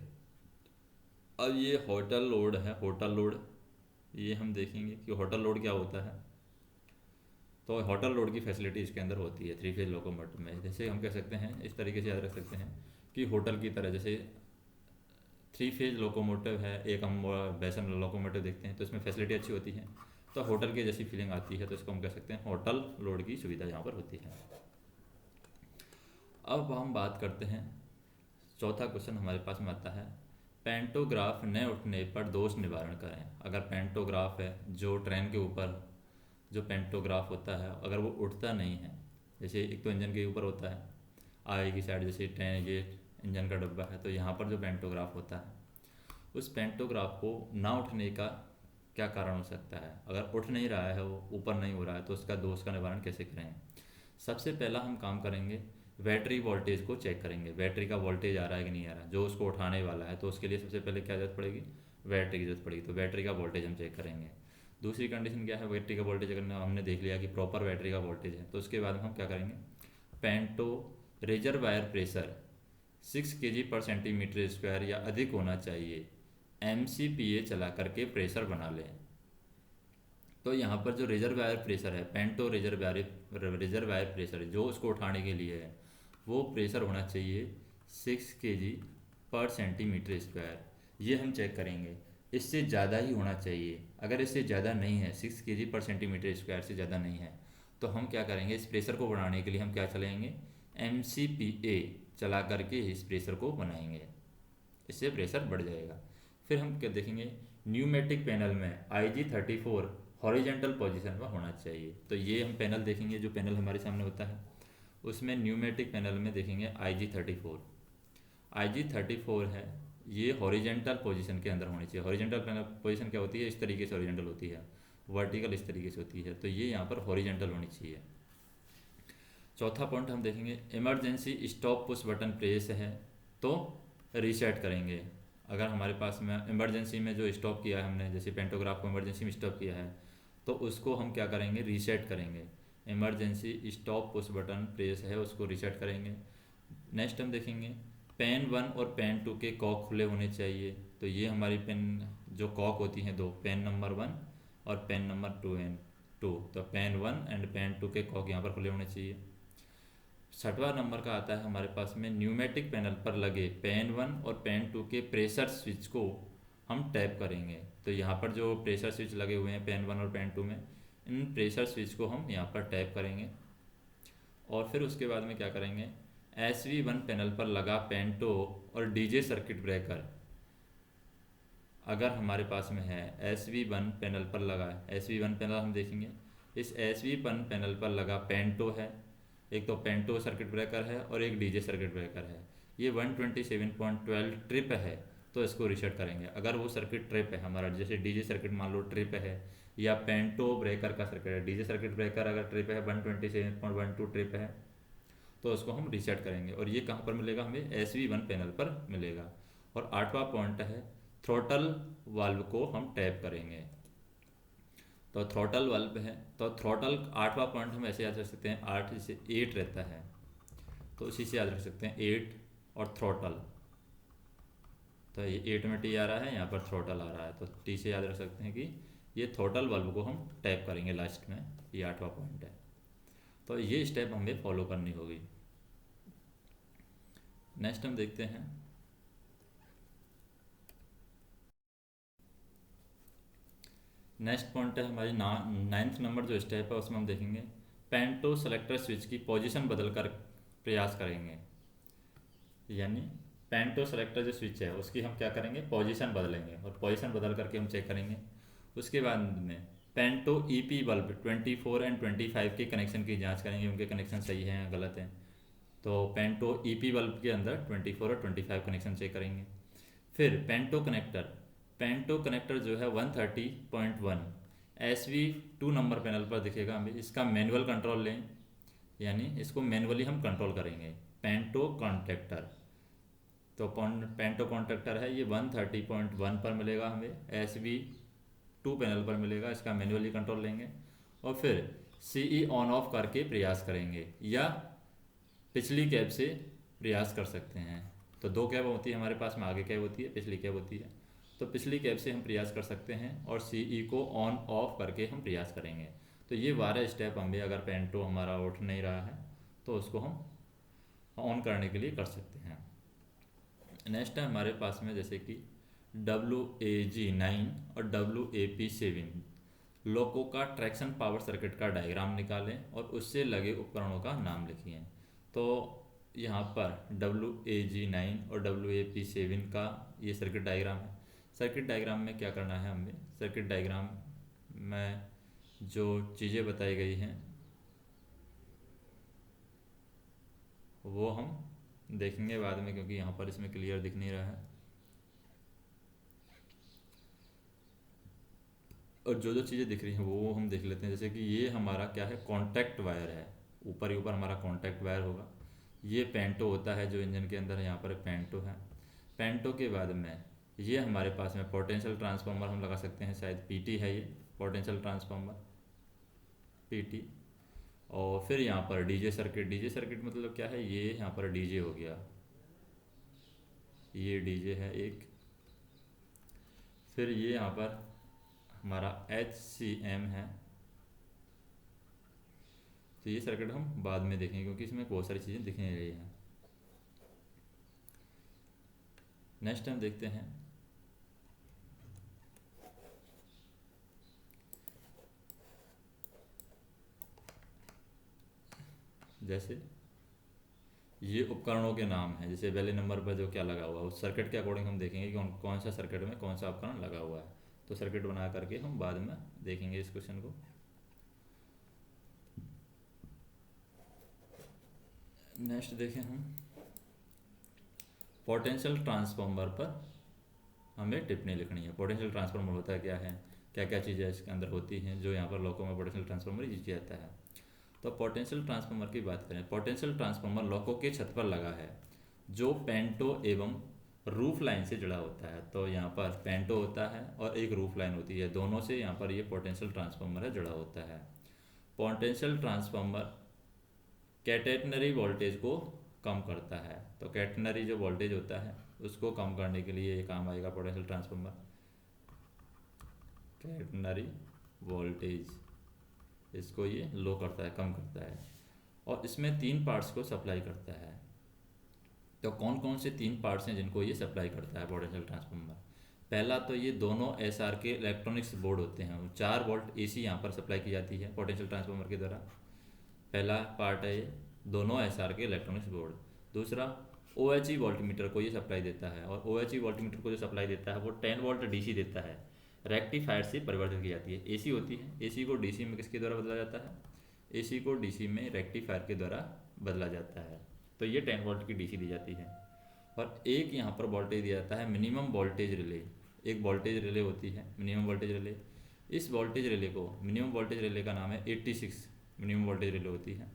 अब ये होटल लोड है, होटल लोड, ये हम देखेंगे कि होटल लोड क्या होता है। तो होटल लोड की फैसिलिटी इसके अंदर होती है 3 फेज लोकोमोटिव में। जैसे हम कह सकते हैं इस तरीके से याद रख सकते हैं कि होटल की तरह, जैसे 3 फेज लोकोमोटिव है, एक हम वैसन लोकोमोटिव देखते हैं तो इसमें फैसिलिटी अच्छी होती है, तो होटल की जैसी फीलिंग आती है, तो इसको हम कह सकते हैं होटल लोड की सुविधा यहाँ पर होती है। अब हम बात करते हैं, चौथा क्वेश्चन हमारे पास में आता है पेंटोग्राफ न उठने पर दोष निवारण करें। अगर पेंटोग्राफ है, जो ट्रेन के ऊपर जो पेंटोग्राफ होता है, अगर वो उठता नहीं है, जैसे एक तो इंजन के ऊपर होता है आगे की साइड, जैसे ट्रेन ये इंजन का डब्बा है, तो यहाँ पर जो पेंटोग्राफ होता है उस पेंटोग्राफ को ना उठने का क्या कारण हो सकता है। अगर उठ नहीं रहा है, वो ऊपर नहीं हो रहा है, तो उसका दोष का निवारण कैसे करें। सबसे पहला हम काम करेंगे बैटरी वोल्टेज को चेक करेंगे, बैटरी का वोल्टेज आ रहा है कि नहीं आ रहा, जो उसको उठाने वाला है, तो उसके लिए सबसे पहले क्या जरूरत पड़ेगी, बैटरी की जरूरत पड़ेगी। तो बैटरी का वोल्टेज हम चेक करेंगे। दूसरी कंडीशन क्या है, बैटरी का वोल्टेज अगर हमने देख लिया कि प्रॉपर बैटरी का वोल्टेज है, तो उसके बाद हम क्या करेंगे, पेंटो रिजर्वायर प्रेशर 6 kg/cm² या अधिक होना चाहिए, MCPA चला करके प्रेशर बना लें। तो यहाँ पर जो रिजर्वायर प्रेशर है, पेंटो रिजर्वायर प्रेशर जो उसको उठाने के लिए है, वो प्रेशर होना चाहिए 6 kg/cm²। ये हम चेक करेंगे, इससे ज़्यादा ही होना चाहिए। अगर इससे ज़्यादा नहीं है, 6 kg/cm² से ज़्यादा नहीं है, तो हम क्या करेंगे, इस प्रेशर को बढ़ाने के लिए हम क्या चलाएंगे, MCPA चला करके इस प्रेशर को बनाएंगे, इससे प्रेशर बढ़ जाएगा। फिर हम क्या देखेंगे, न्यूमेटिक पैनल में IG34 हॉरिजेंटल पोजीशन में होना चाहिए। तो ये हम पैनल देखेंगे, जो पैनल हमारे सामने होता है उसमें न्यूमेटिक पैनल में देखेंगे IG34 है, ये हॉरिजेंटल पोजीशन के अंदर होनी चाहिए। हॉरिजेंटल पैनल पोजीशन क्या होती है, इस तरीके से हॉरिजेंटल होती है, वर्टिकल इस तरीके से होती है, तो ये यहाँ पर हॉरिजेंटल होनी चाहिए। चौथा पॉइंट हम देखेंगे, emergency stop push button press है तो रीसेट करेंगे। अगर हमारे पास में इमरजेंसी में जो स्टॉप किया है हमने, जैसे पेंटोग्राफ को इमरजेंसी में स्टॉप किया है, तो उसको हम क्या करेंगे, रीसेट करेंगे। Emergency stop push button press है, उसको रीसेट करेंगे। नेक्स्ट हम देखेंगे पेन 1 और पेन 2 के कॉक खुले होने चाहिए। तो ये हमारी पेन जो कॉक होती हैं दो, पेन नंबर 1 और पेन नंबर 2, तो पेन 1 एंड पेन 2 के कॉक यहाँ पर खुले होने चाहिए। 6वां नंबर का आता है हमारे पास में, न्यूमेटिक पैनल पर लगे पेन 1 और पेन 2 के प्रेशर स्विच को हम टैप करेंगे। तो यहाँ पर जो प्रेशर स्विच लगे हुए हैं पेन 1 और पेन 2 में, इन प्रेशर स्विच को हम यहाँ पर टैप करेंगे। और फिर उसके बाद में क्या करेंगे, SV1 पैनल पर लगा पेंटो और DJ सर्किट ब्रेकर अगर हमारे पास में है, SV1 पैनल पर लगा है, SV1 पैनल हम देखेंगे, इस SV1 पैनल पर लगा पेंटो है, एक तो पेंटो सर्किट ब्रेकर है और एक DJ सर्किट ब्रेकर है। ये 127.12 ट्रिप है तो इसको रीसेट करेंगे। अगर वो सर्किट ट्रिप है हमारा, जैसे डीजे सर्किट मान लो ट्रिप है, या पेंटो ब्रेकर का सर्किट है, डीजे सर्किट ब्रेकर अगर ट्रिप है 127.12 ट्रिप है, तो उसको हम रीसेट करेंगे। और ये कहाँ पर मिलेगा हमें, SV1 पैनल पर मिलेगा। और 8वां पॉइंट है थ्रोटल वाल्व को हम टैप करेंगे। तो थ्रोटल वाल्व है, तो थ्रोटल 8वां पॉइंट हम ऐसे याद रख सकते हैं, 8 से 8 रहता है, तो उसी से याद रख सकते हैं 8 और थ्रोटल। तो ये 8 में T आ रहा है, यहाँ पर थ्रोटल आ रहा है, तो T से याद रख सकते हैं कि ये थ्रोटल वाल्व को हम टैप करेंगे लास्ट में। ये 8वां पॉइंट है। तो ये स्टेप हमें फॉलो करनी होगी। नेक्स्ट हम देखते हैं नेक्स्ट पॉइंट है हमारी 9th नंबर जो स्टेप है, उसमें हम देखेंगे पेंटो सेलेक्टर स्विच की पोजीशन बदल कर प्रयास करेंगे। यानी पेंटो सेलेक्टर जो स्विच है उसकी हम क्या करेंगे, पोजीशन बदलेंगे, और पोजीशन बदल करके हम चेक करेंगे। उसके बाद में पेंटो EP बल्ब 24 एंड 25 के कनेक्शन की जांच करेंगे, उनके कनेक्शन सही हैं या गलत हैं। तो पेंटो EP बल्ब के अंदर 24 और 25 कनेक्शन चेक करेंगे। फिर पेंटो कनेक्टर जो है 130.1 SV2 नंबर पैनल पर दिखेगा हमें। इसका मैनुअल कंट्रोल लें, यानी इसको मैनुअली हम कंट्रोल करेंगे। पेंटो कॉन्ट्रैक्टर, तो पेंटो कॉन्ट्रैक्टर है ये 130.1 पर मिलेगा हमें, SV2 पैनल पर मिलेगा। इसका मैनुअली कंट्रोल लेंगे और फिर CE ऑन ऑफ करके प्रयास करेंगे, या पिछली कैब से प्रयास कर सकते हैं। तो 2 कैब होती है हमारे पास में, आगे कैब होती है, पिछली कैब होती है। तो पिछली कैब से हम प्रयास कर सकते हैं और CE को ऑन ऑफ करके हम प्रयास करेंगे। तो ये 12 स्टेप हमें, अगर पेंटो हमारा उठ नहीं रहा है तो उसको हम ऑन करने के लिए कर सकते हैं। नेक्स्ट है हमारे पास में जैसे कि WAG9 और WAP7 लोको का ट्रैक्शन पावर सर्किट का डायग्राम निकालें और उससे लगे उपकरणों का नाम लिखिए। तो यहाँ पर WAG9 और WAP7 का ये सर्किट डायग्राम है। सर्किट डायग्राम में क्या करना है हमें, सर्किट डायग्राम में जो चीज़ें बताई गई हैं वो हम देखेंगे बाद में, क्योंकि यहाँ पर इसमें क्लियर दिख नहीं रहा है। और जो जो चीज़ें दिख रही हैं वो हम देख लेते हैं। जैसे कि ये हमारा क्या है, कॉन्टैक्ट वायर है, ऊपर ही ऊपर हमारा कॉन्टैक्ट वायर होगा। ये पेंटो होता है जो इंजन के अंदर है, यहाँ पर पेंटो है। पेंटो के बाद में ये हमारे पास में पोटेंशियल ट्रांसफार्मर हम लगा सकते हैं, शायद PT है ये पोटेंशियल ट्रांसफार्मर, PT। और फिर यहाँ पर डीजे सर्किट मतलब क्या है, ये यहाँ पर डीजे हो गया, ये डीजे है एक। फिर ये यहाँ पर हमारा HCM है। तो ये सर्किट हम बाद में देखेंगे क्योंकि इसमें बहुत सारी चीज़ें दिखने रही हैं। नेक्स्ट हम देखते हैं जैसे ये उपकरणों के नाम हैं। जैसे पहले नंबर पर जो क्या लगा हुआ है उस सर्किट के अकॉर्डिंग हम देखेंगे कि कौन सा सर्किट में कौन सा उपकरण लगा हुआ है। तो सर्किट बना करके हम बाद में देखेंगे इस क्वेश्चन को। नेक्स्ट देखें हम पोटेंशियल ट्रांसफार्मर पर हमें टिप्पणी लिखनी है। पोटेंशियल ट्रांसफार्मर होता क्या है, क्या क्या चीज़ें इसके अंदर होती हैं जो यहाँ पर लोगों में पोटेंशियल ट्रांसफार्मर यूज किया जाता है। तो पोटेंशियल ट्रांसफार्मर की बात करें, पोटेंशियल ट्रांसफार्मर लोको के छत पर लगा है जो पेंटो एवं रूफ लाइन से जुड़ा होता है। तो यहाँ पर पेंटो होता है और एक रूफ लाइन होती है, दोनों से यहाँ पर ये पोटेंशियल ट्रांसफार्मर है जुड़ा होता है। पोटेंशियल ट्रांसफार्मर कैटेनरी वोल्टेज को कम करता है। तो कैटेनरी जो वोल्टेज होता है उसको कम करने के लिए ये काम आएगा पोटेंशियल ट्रांसफार्मर। कैटेनरी वोल्टेज इसको ये लो करता है, कम करता है। और इसमें 3 पार्ट्स को सप्लाई करता है। तो कौन कौन से 3 पार्ट्स हैं जिनको ये सप्लाई करता है पोटेंशियल ट्रांसफार्मर। पहला तो ये दोनों SR के इलेक्ट्रॉनिक्स बोर्ड होते हैं, 4 वोल्ट AC यहाँ पर सप्लाई की जाती है पोटेंशियल ट्रांसफार्मर के द्वारा। पहला पार्ट है ये दोनों SR के इलेक्ट्रॉनिक्स बोर्ड। दूसरा OHE वोल्टमीटर को ये सप्लाई देता है, और OHE वोल्टमीटर को जो सप्लाई देता है वो 10 वोल्ट DC देता है, रेक्टिफायर से परिवर्तित की जाती है। AC होती है, AC को DC में किसके द्वारा बदला जाता है, AC को DC में रेक्टिफायर के द्वारा बदला जाता है। तो ये 10 वोल्ट की DC दी जाती है। और एक यहाँ पर वोल्टेज दिया जाता है मिनिमम वोल्टेज रिले। एक वोल्टेज रिले होती है मिनिमम वोल्टेज रिले। इस वोल्टेज रिले को, मिनिमम वोल्टेज रिले का नाम है 86 मिनिमम वोल्टेज रिले होती है।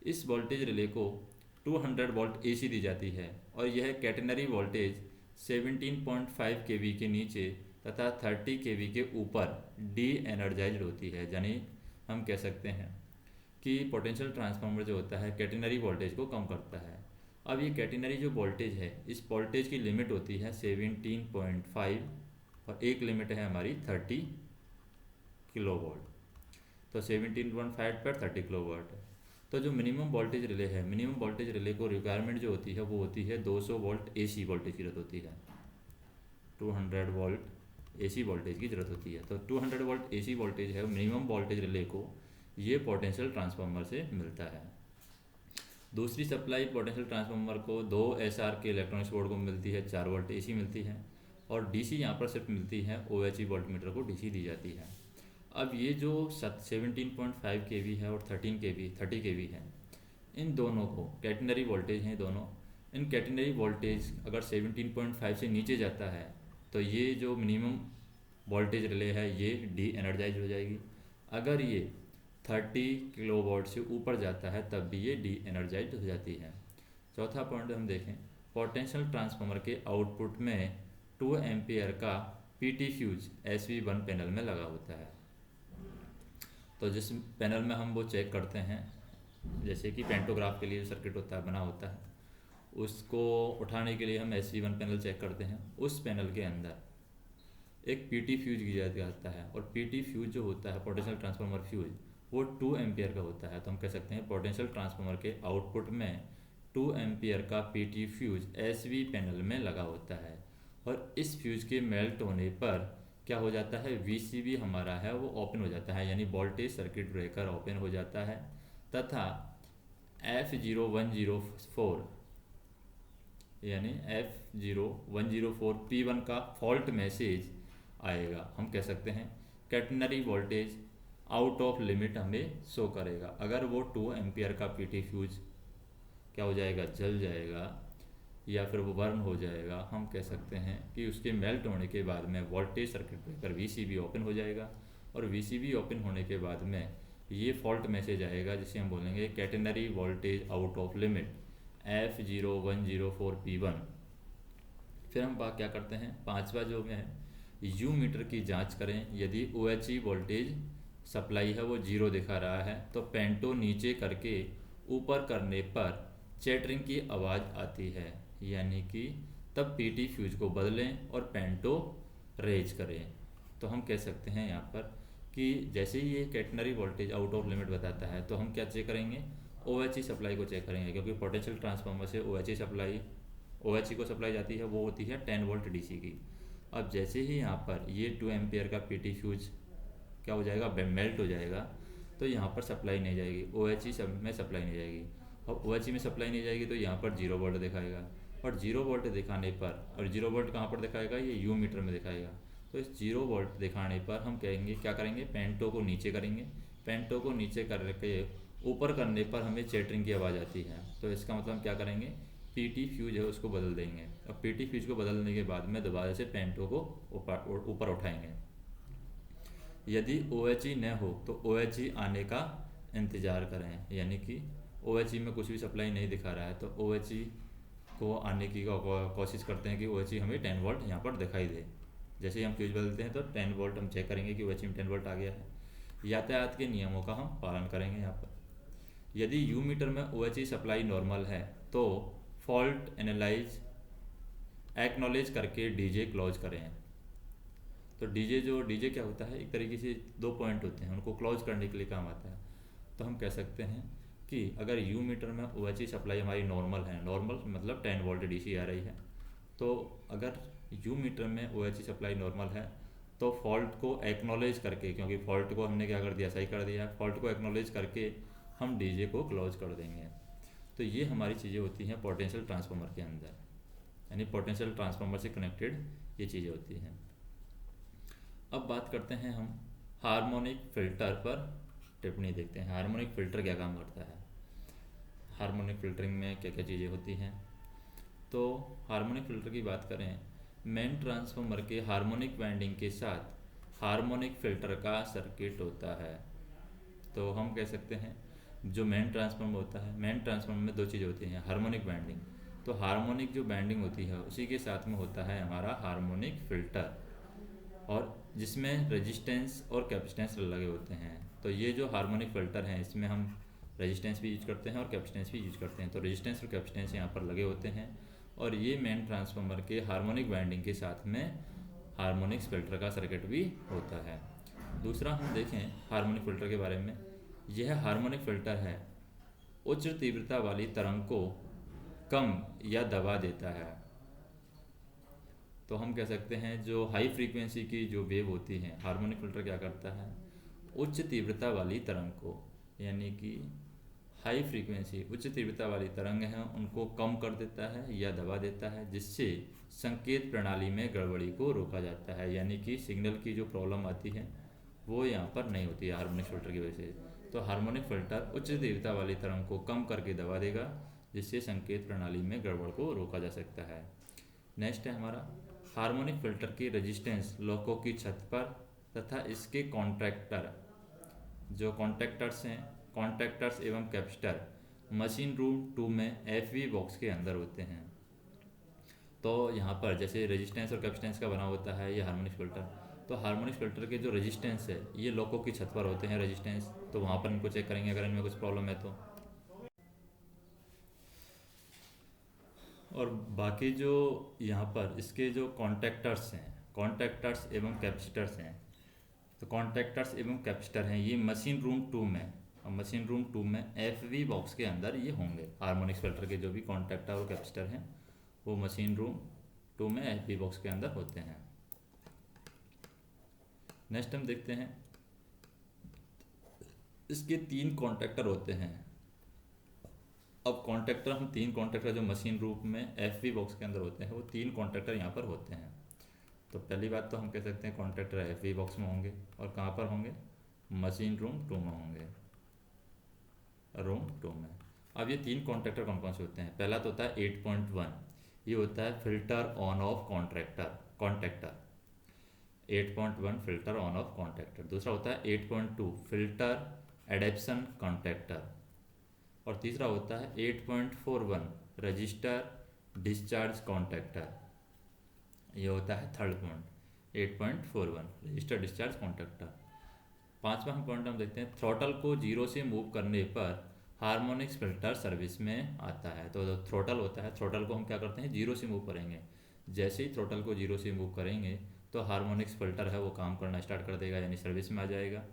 इस वोल्टेज रिले को 200 वोल्ट एसी दी जाती है और यह कैटेनरी वोल्टेज 17.5 केवी के नीचे तथा 30 केवी के ऊपर डी एनर्जाइज्ड होती है। यानी हम कह सकते हैं कि पोटेंशियल ट्रांसफार्मर जो होता है कैटेनरी वोल्टेज को कम करता है। अब ये कैटेनरी जो वोल्टेज है, इस वोल्टेज की लिमिट होती है 17.5 और एक लिमिट है हमारी 30 किलोवाट। तो 17.5 पर 30 किलोवाट है। तो जो मिनिमम वोल्टेज रिले है, मिनिमम वोल्टेज रिले को रिक्वायरमेंट जो होती है वो होती है 200 वोल्ट एसी वोल्टेज की जरूरत होती है। 200 वोल्ट एसी वोल्टेज की ज़रूरत होती है। तो 200 वोल्ट एसी वोल्टेज है मिनिमम वोल्टेज रिले को, ये पोटेंशियल ट्रांसफार्मर से मिलता है। दूसरी सप्लाई पोटेंशियल ट्रांसफार्मर को 2 SR के इलेक्ट्रॉनिक्स बोर्ड को मिलती है, 4 वोल्ट एसी मिलती है और डीसी यहाँ पर सिर्फ मिलती है OHE वोल्टमीटर को डीसी दी जाती है। अब ये जो 17.5 kV है और 30 kV है, इन दोनों को कैटेनरी वोल्टेज हैं दोनों। इन कैटेनरी वोल्टेज अगर 17.5 से नीचे जाता है तो ये जो मिनिमम वोल्टेज रिले है ये डी एनर्जाइज हो जाएगी। अगर ये 30 किलोवाट से ऊपर जाता है तब भी ये डी एनर्जाइज हो जाती है। चौथा पॉइंट हम देखें, पोटेंशियल ट्रांसफार्मर के आउटपुट में 2 एम्पियर का PT फ्यूज SV1 पैनल में लगा होता है। तो जिस पैनल में हम वो चेक करते हैं, जैसे कि पेंटोग्राफ के लिए जो सर्किट होता है बना होता है, उसको उठाने के लिए हम SV1 पैनल चेक करते हैं। उस पैनल के अंदर एक PT फ्यूज दिया जाता है और PT फ्यूज जो होता है पोटेंशियल ट्रांसफार्मर फ्यूज, वो 2 एम्पियर का होता है। तो हम कह सकते हैं पोटेंशियल ट्रांसफार्मर के आउटपुट में 2 एम्पियर का PT फ्यूज SV पैनल में लगा होता है और इस फ्यूज के मेल्ट होने पर क्या हो जाता है, VCB हमारा है वो ओपन हो जाता है, यानी वोल्टेज सर्किट ब्रेकर ओपन हो जाता है तथा F0104 यानी F0104 P1 का फॉल्ट मैसेज आएगा। हम कह सकते हैं catenary voltage out of limit हमें शो करेगा। अगर वो 2 एम्पियर का PT फ्यूज क्या हो जाएगा, जल जाएगा या फिर वो बर्न हो जाएगा, हम कह सकते हैं कि उसके मेल्ट होने के बाद में voltage circuit breaker VCB open हो जाएगा और VCB ओपन होने के बाद में ये फॉल्ट मैसेज आएगा जिसे हम बोलेंगे catenary voltage out of limit F0104 P1। फिर हम बात क्या करते हैं, पांचवा जो में है यू मीटर की जांच करें। यदि OHE वोल्टेज सप्लाई है वो 0 दिखा रहा है तो पेंटो नीचे करके ऊपर करने पर चैटरिंग की आवाज़ आती है, यानी कि तब PT फ्यूज को बदलें और पेंटो रेज करें। तो हम कह सकते हैं यहाँ पर कि जैसे ही ये catenary voltage out of limit बताता है तो हम क्या चेक करेंगे, OHE सप्लाई को चेक करेंगे, क्योंकि पोटेंशियल ट्रांसफार्मर से OHE को सप्लाई जाती है वो होती है 10 वोल्ट DC की। अब जैसे ही यहाँ पर ये 2 एम्पियर का PT फ्यूज क्या हो जाएगा, मेल्ट हो जाएगा, तो यहाँ पर सप्लाई नहीं जाएगी, OHE में सप्लाई नहीं जाएगी। अब OHE में सप्लाई नहीं जाएगी तो यहाँ पर 0 वोल्ट दिखाएगा और 0 वोल्ट दिखाने पर, और 0 वोल्ट कहाँ पर दिखाएगा, ये यू मीटर में दिखाएगा। तो इस 0 वोल्ट दिखाने पर हम कहेंगे क्या करेंगे, पेंटो को नीचे करेंगे। पेंटो को नीचे करके ऊपर करने पर हमें चैटरिंग की आवाज़ आती है। तो इसका मतलब क्या करेंगे, PT फ्यूज है उसको बदल देंगे। अब PT फ्यूज को बदलने के बाद में दोबारा से पेंटो को ऊपर उठाएंगे। यदि OHE न हो तो OHE आने का इंतज़ार करें, यानी कि OHE में कुछ भी सप्लाई नहीं दिखा रहा है तो OHE को आने की कोशिश करते हैं कि OHE हमें 10 वोल्ट यहाँ पर दिखाई दे। जैसे ही हम फ्यूज बदलते हैं तो 10 वोल्ट हम चेक करेंगे कि OHE में 10 वोल्ट आ गया है। यातायात के नियमों का हम पालन करेंगे यहाँ पर। यदि यू मीटर में OHE सप्लाई नॉर्मल है तो फॉल्ट एक्नॉलेज करके DJ क्लोज करें। तो DJ क्या होता है, एक तरीके से 2 पॉइंट होते हैं, उनको क्लोज करने के लिए काम आता है। तो हम कह सकते हैं कि अगर यू मीटर में OHE सप्लाई हमारी नॉर्मल है, नॉर्मल मतलब 10 वोल्ट DC आ रही है, तो अगर यू मीटर में OHE सप्लाई नॉर्मल है तो फॉल्ट को एक्नॉलेज करके, क्योंकि फॉल्ट को हमने क्या कर दिया, सही कर दिया, फॉल्ट को एक्नॉलेज करके हम DJ को क्लोज कर देंगे। तो ये हमारी चीज़ें होती हैं पोटेंशियल ट्रांसफार्मर के अंदर, यानी पोटेंशियल ट्रांसफार्मर से कनेक्टेड ये चीज़ें होती हैं। अब बात करते हैं हम हार्मोनिक फ़िल्टर पर टिप्पणी देखते हैं। हार्मोनिक फ़िल्टर क्या काम करता है, हार्मोनिक फ़िल्टरिंग में क्या क्या चीज़ें होती हैं। तो हार्मोनिक फ़िल्टर की बात करें, मेन ट्रांसफार्मर के हार्मोनिक वाइंडिंग के साथ हार्मोनिक फ़िल्टर का सर्किट होता है। तो हम कह सकते हैं जो मेन ट्रांसफार्मर होता है, मेन ट्रांसफार्मर में दो चीज़ें होती हैं, हार्मोनिक वाइंडिंग। तो हार्मोनिक जो वाइंडिंग होती है उसी के साथ में होता है हमारा हार्मोनिक फ़िल्टर, और जिसमें रेजिस्टेंस और कैपेसिटेंस लगे होते हैं। तो ये जो हार्मोनिक फ़िल्टर हैं इसमें हम रेजिस्टेंस भी यूज करते हैं और कैपेसिटेंस भी यूज करते हैं। तो रेजिस्टेंस और कैपेसिटेंस यहाँ पर लगे होते हैं, और ये मेन ट्रांसफार्मर के हार्मोनिक वाइंडिंग के साथ में हार्मोनिक फ़िल्टर का सर्किट भी होता है। दूसरा हम देखें हार्मोनिक फ़िल्टर के बारे में, यह हार्मोनिक फ़िल्टर है उच्च तीव्रता वाली तरंग को कम या दबा देता है। तो हम कह सकते हैं जो हाई फ्रीक्वेंसी की जो वेव होती हैं, हार्मोनिक फ़िल्टर क्या करता है, उच्च तीव्रता वाली तरंग को, यानी कि हाई फ्रीक्वेंसी उच्च तीव्रता वाली तरंग हैं उनको कम कर देता है या दबा देता है, जिससे संकेत प्रणाली में गड़बड़ी को रोका जाता है। यानी कि सिग्नल की जो प्रॉब्लम आती है वो यहाँ पर नहीं होती है हार्मोनिक फ़िल्टर की वजह से। तो हार्मोनिक फ़िल्टर उच्च तीव्रता वाली तरंग को कम करके दबा देगा, जिससे संकेत प्रणाली में गड़बड़ को रोका जा सकता है। नेक्स्ट है हमारा हार्मोनिक फ़िल्टर की रेजिस्टेंस लोकों की छत पर तथा इसके कॉन्ट्रैक्टर, जो कॉन्ट्रैक्टर्स हैं, कॉन्ट्रैक्टर्स एवं कैपेसिटर मशीन रूम 2 में एफवी बॉक्स के अंदर होते हैं। तो यहाँ पर जैसे रेजिस्टेंस और कैपेसिटेंस का बना होता है ये हार्मोनिक फ़िल्टर, तो हार्मोनिक फ़िल्टर के जो रेजिस्टेंस है ये लोकों की छत पर होते हैं रेजिस्टेंस, तो वहाँ पर इनको चेक करेंगे अगर इनमें कुछ प्रॉब्लम है तो। और बाकी जो यहाँ पर इसके जो कॉन्ट्रैक्टर्स हैं, कॉन्ट्रैक्टर्स एवं कैपेसिटर्स हैं, तो कॉन्ट्रैक्टर्स एवं कैपेसिटर हैं ये मशीन रूम 2 में, और मशीन रूम 2 में एफवी बॉक्स के अंदर ये होंगे। हार्मोनिक फ़िल्टर के जो भी कॉन्ट्रैक्टर और कैपेसिटर हैं वो मशीन रूम 2 में एफवी बॉक्स के अंदर होते हैं। नेक्स्ट हम देखते हैं इसके 3 कॉन्ट्रैक्टर होते हैं। अब कॉन्ट्रैक्टर हम 3 कॉन्ट्रैक्टर जो मशीन रूम में एफवी बॉक्स के अंदर होते हैं वो 3 कॉन्ट्रैक्टर यहाँ पर होते हैं। तो पहली बात तो हम कह सकते हैं कॉन्ट्रैक्टर एफवी बॉक्स में होंगे, और कहाँ पर होंगे, मशीन रूम 2 में होंगे, रूम 2 में। अब ये 3 कॉन्ट्रैक्टर कौन कौन से होते हैं, पहला तो होता है 8.1, ये होता है filter on off contractor 8.1 filter on off contractor. दूसरा होता है 8.2 फिल्टर एडेप्शन कॉन्ट्रैक्टर, और तीसरा होता है 8.41 रजिस्टर डिस्चार्ज कॉन्ट्रैक्टर, ये होता है third point 8.41 register discharge contractor. पांचवा पॉइंट हम देखते हैं थ्रोटल को जीरो से मूव करने पर हार्मोनिक्स फिल्टर सर्विस में आता है। तो जो थ्रोटल होता है, थ्रोटल को हम क्या करते हैं, जीरो से मूव करेंगे। जैसे ही थ्रोटल को जीरो से मूव करेंगे तो हार्मोनिक्स फिल्टर है वो काम करना स्टार्ट कर देगा, यानी सर्विस में आ जाएगा।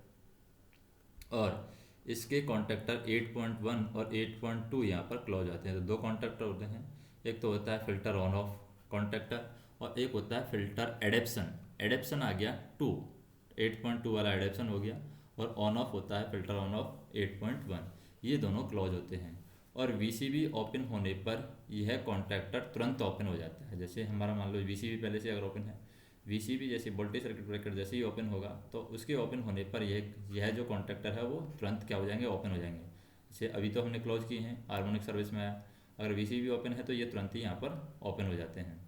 और इसके कॉन्ट्रैक्टर 8.1 और 8.2 यहाँ पर क्लोज आते हैं। तो दो कॉन्ट्रैक्टर होते हैं, एक तो होता है फिल्टर ऑन ऑफ कॉन्ट्रैक्टर और एक होता है फिल्टर एडेप्शन। एडेप्शन आ गया 2, 8.2 वाला एडेप्शन हो गया, और ऑन ऑफ होता है फिल्टर ऑन ऑफ 8.1, ये दोनों क्लोज होते हैं। और वीसीबी ओपन होने पर यह कॉन्ट्रैक्टर तुरंत ओपन हो जाता है। जैसे हमारा मान लो वीसीबी पहले से अगर ओपन है, वीसीबी जैसे वोल्टेज सर्किट ब्रेकर जैसे ही ओपन होगा तो उसके ओपन होने पर यह जो कॉन्ट्रैक्टर है वो तुरंत क्या हो जाएंगे, ओपन हो जाएंगे। जैसे अभी तो हमने क्लोज किए हैं, हार्मोनिक सर्विस में आया, अगर वीसीबी ओपन है तो ये तुरंत ही यहाँ पर ओपन हो जाते हैं।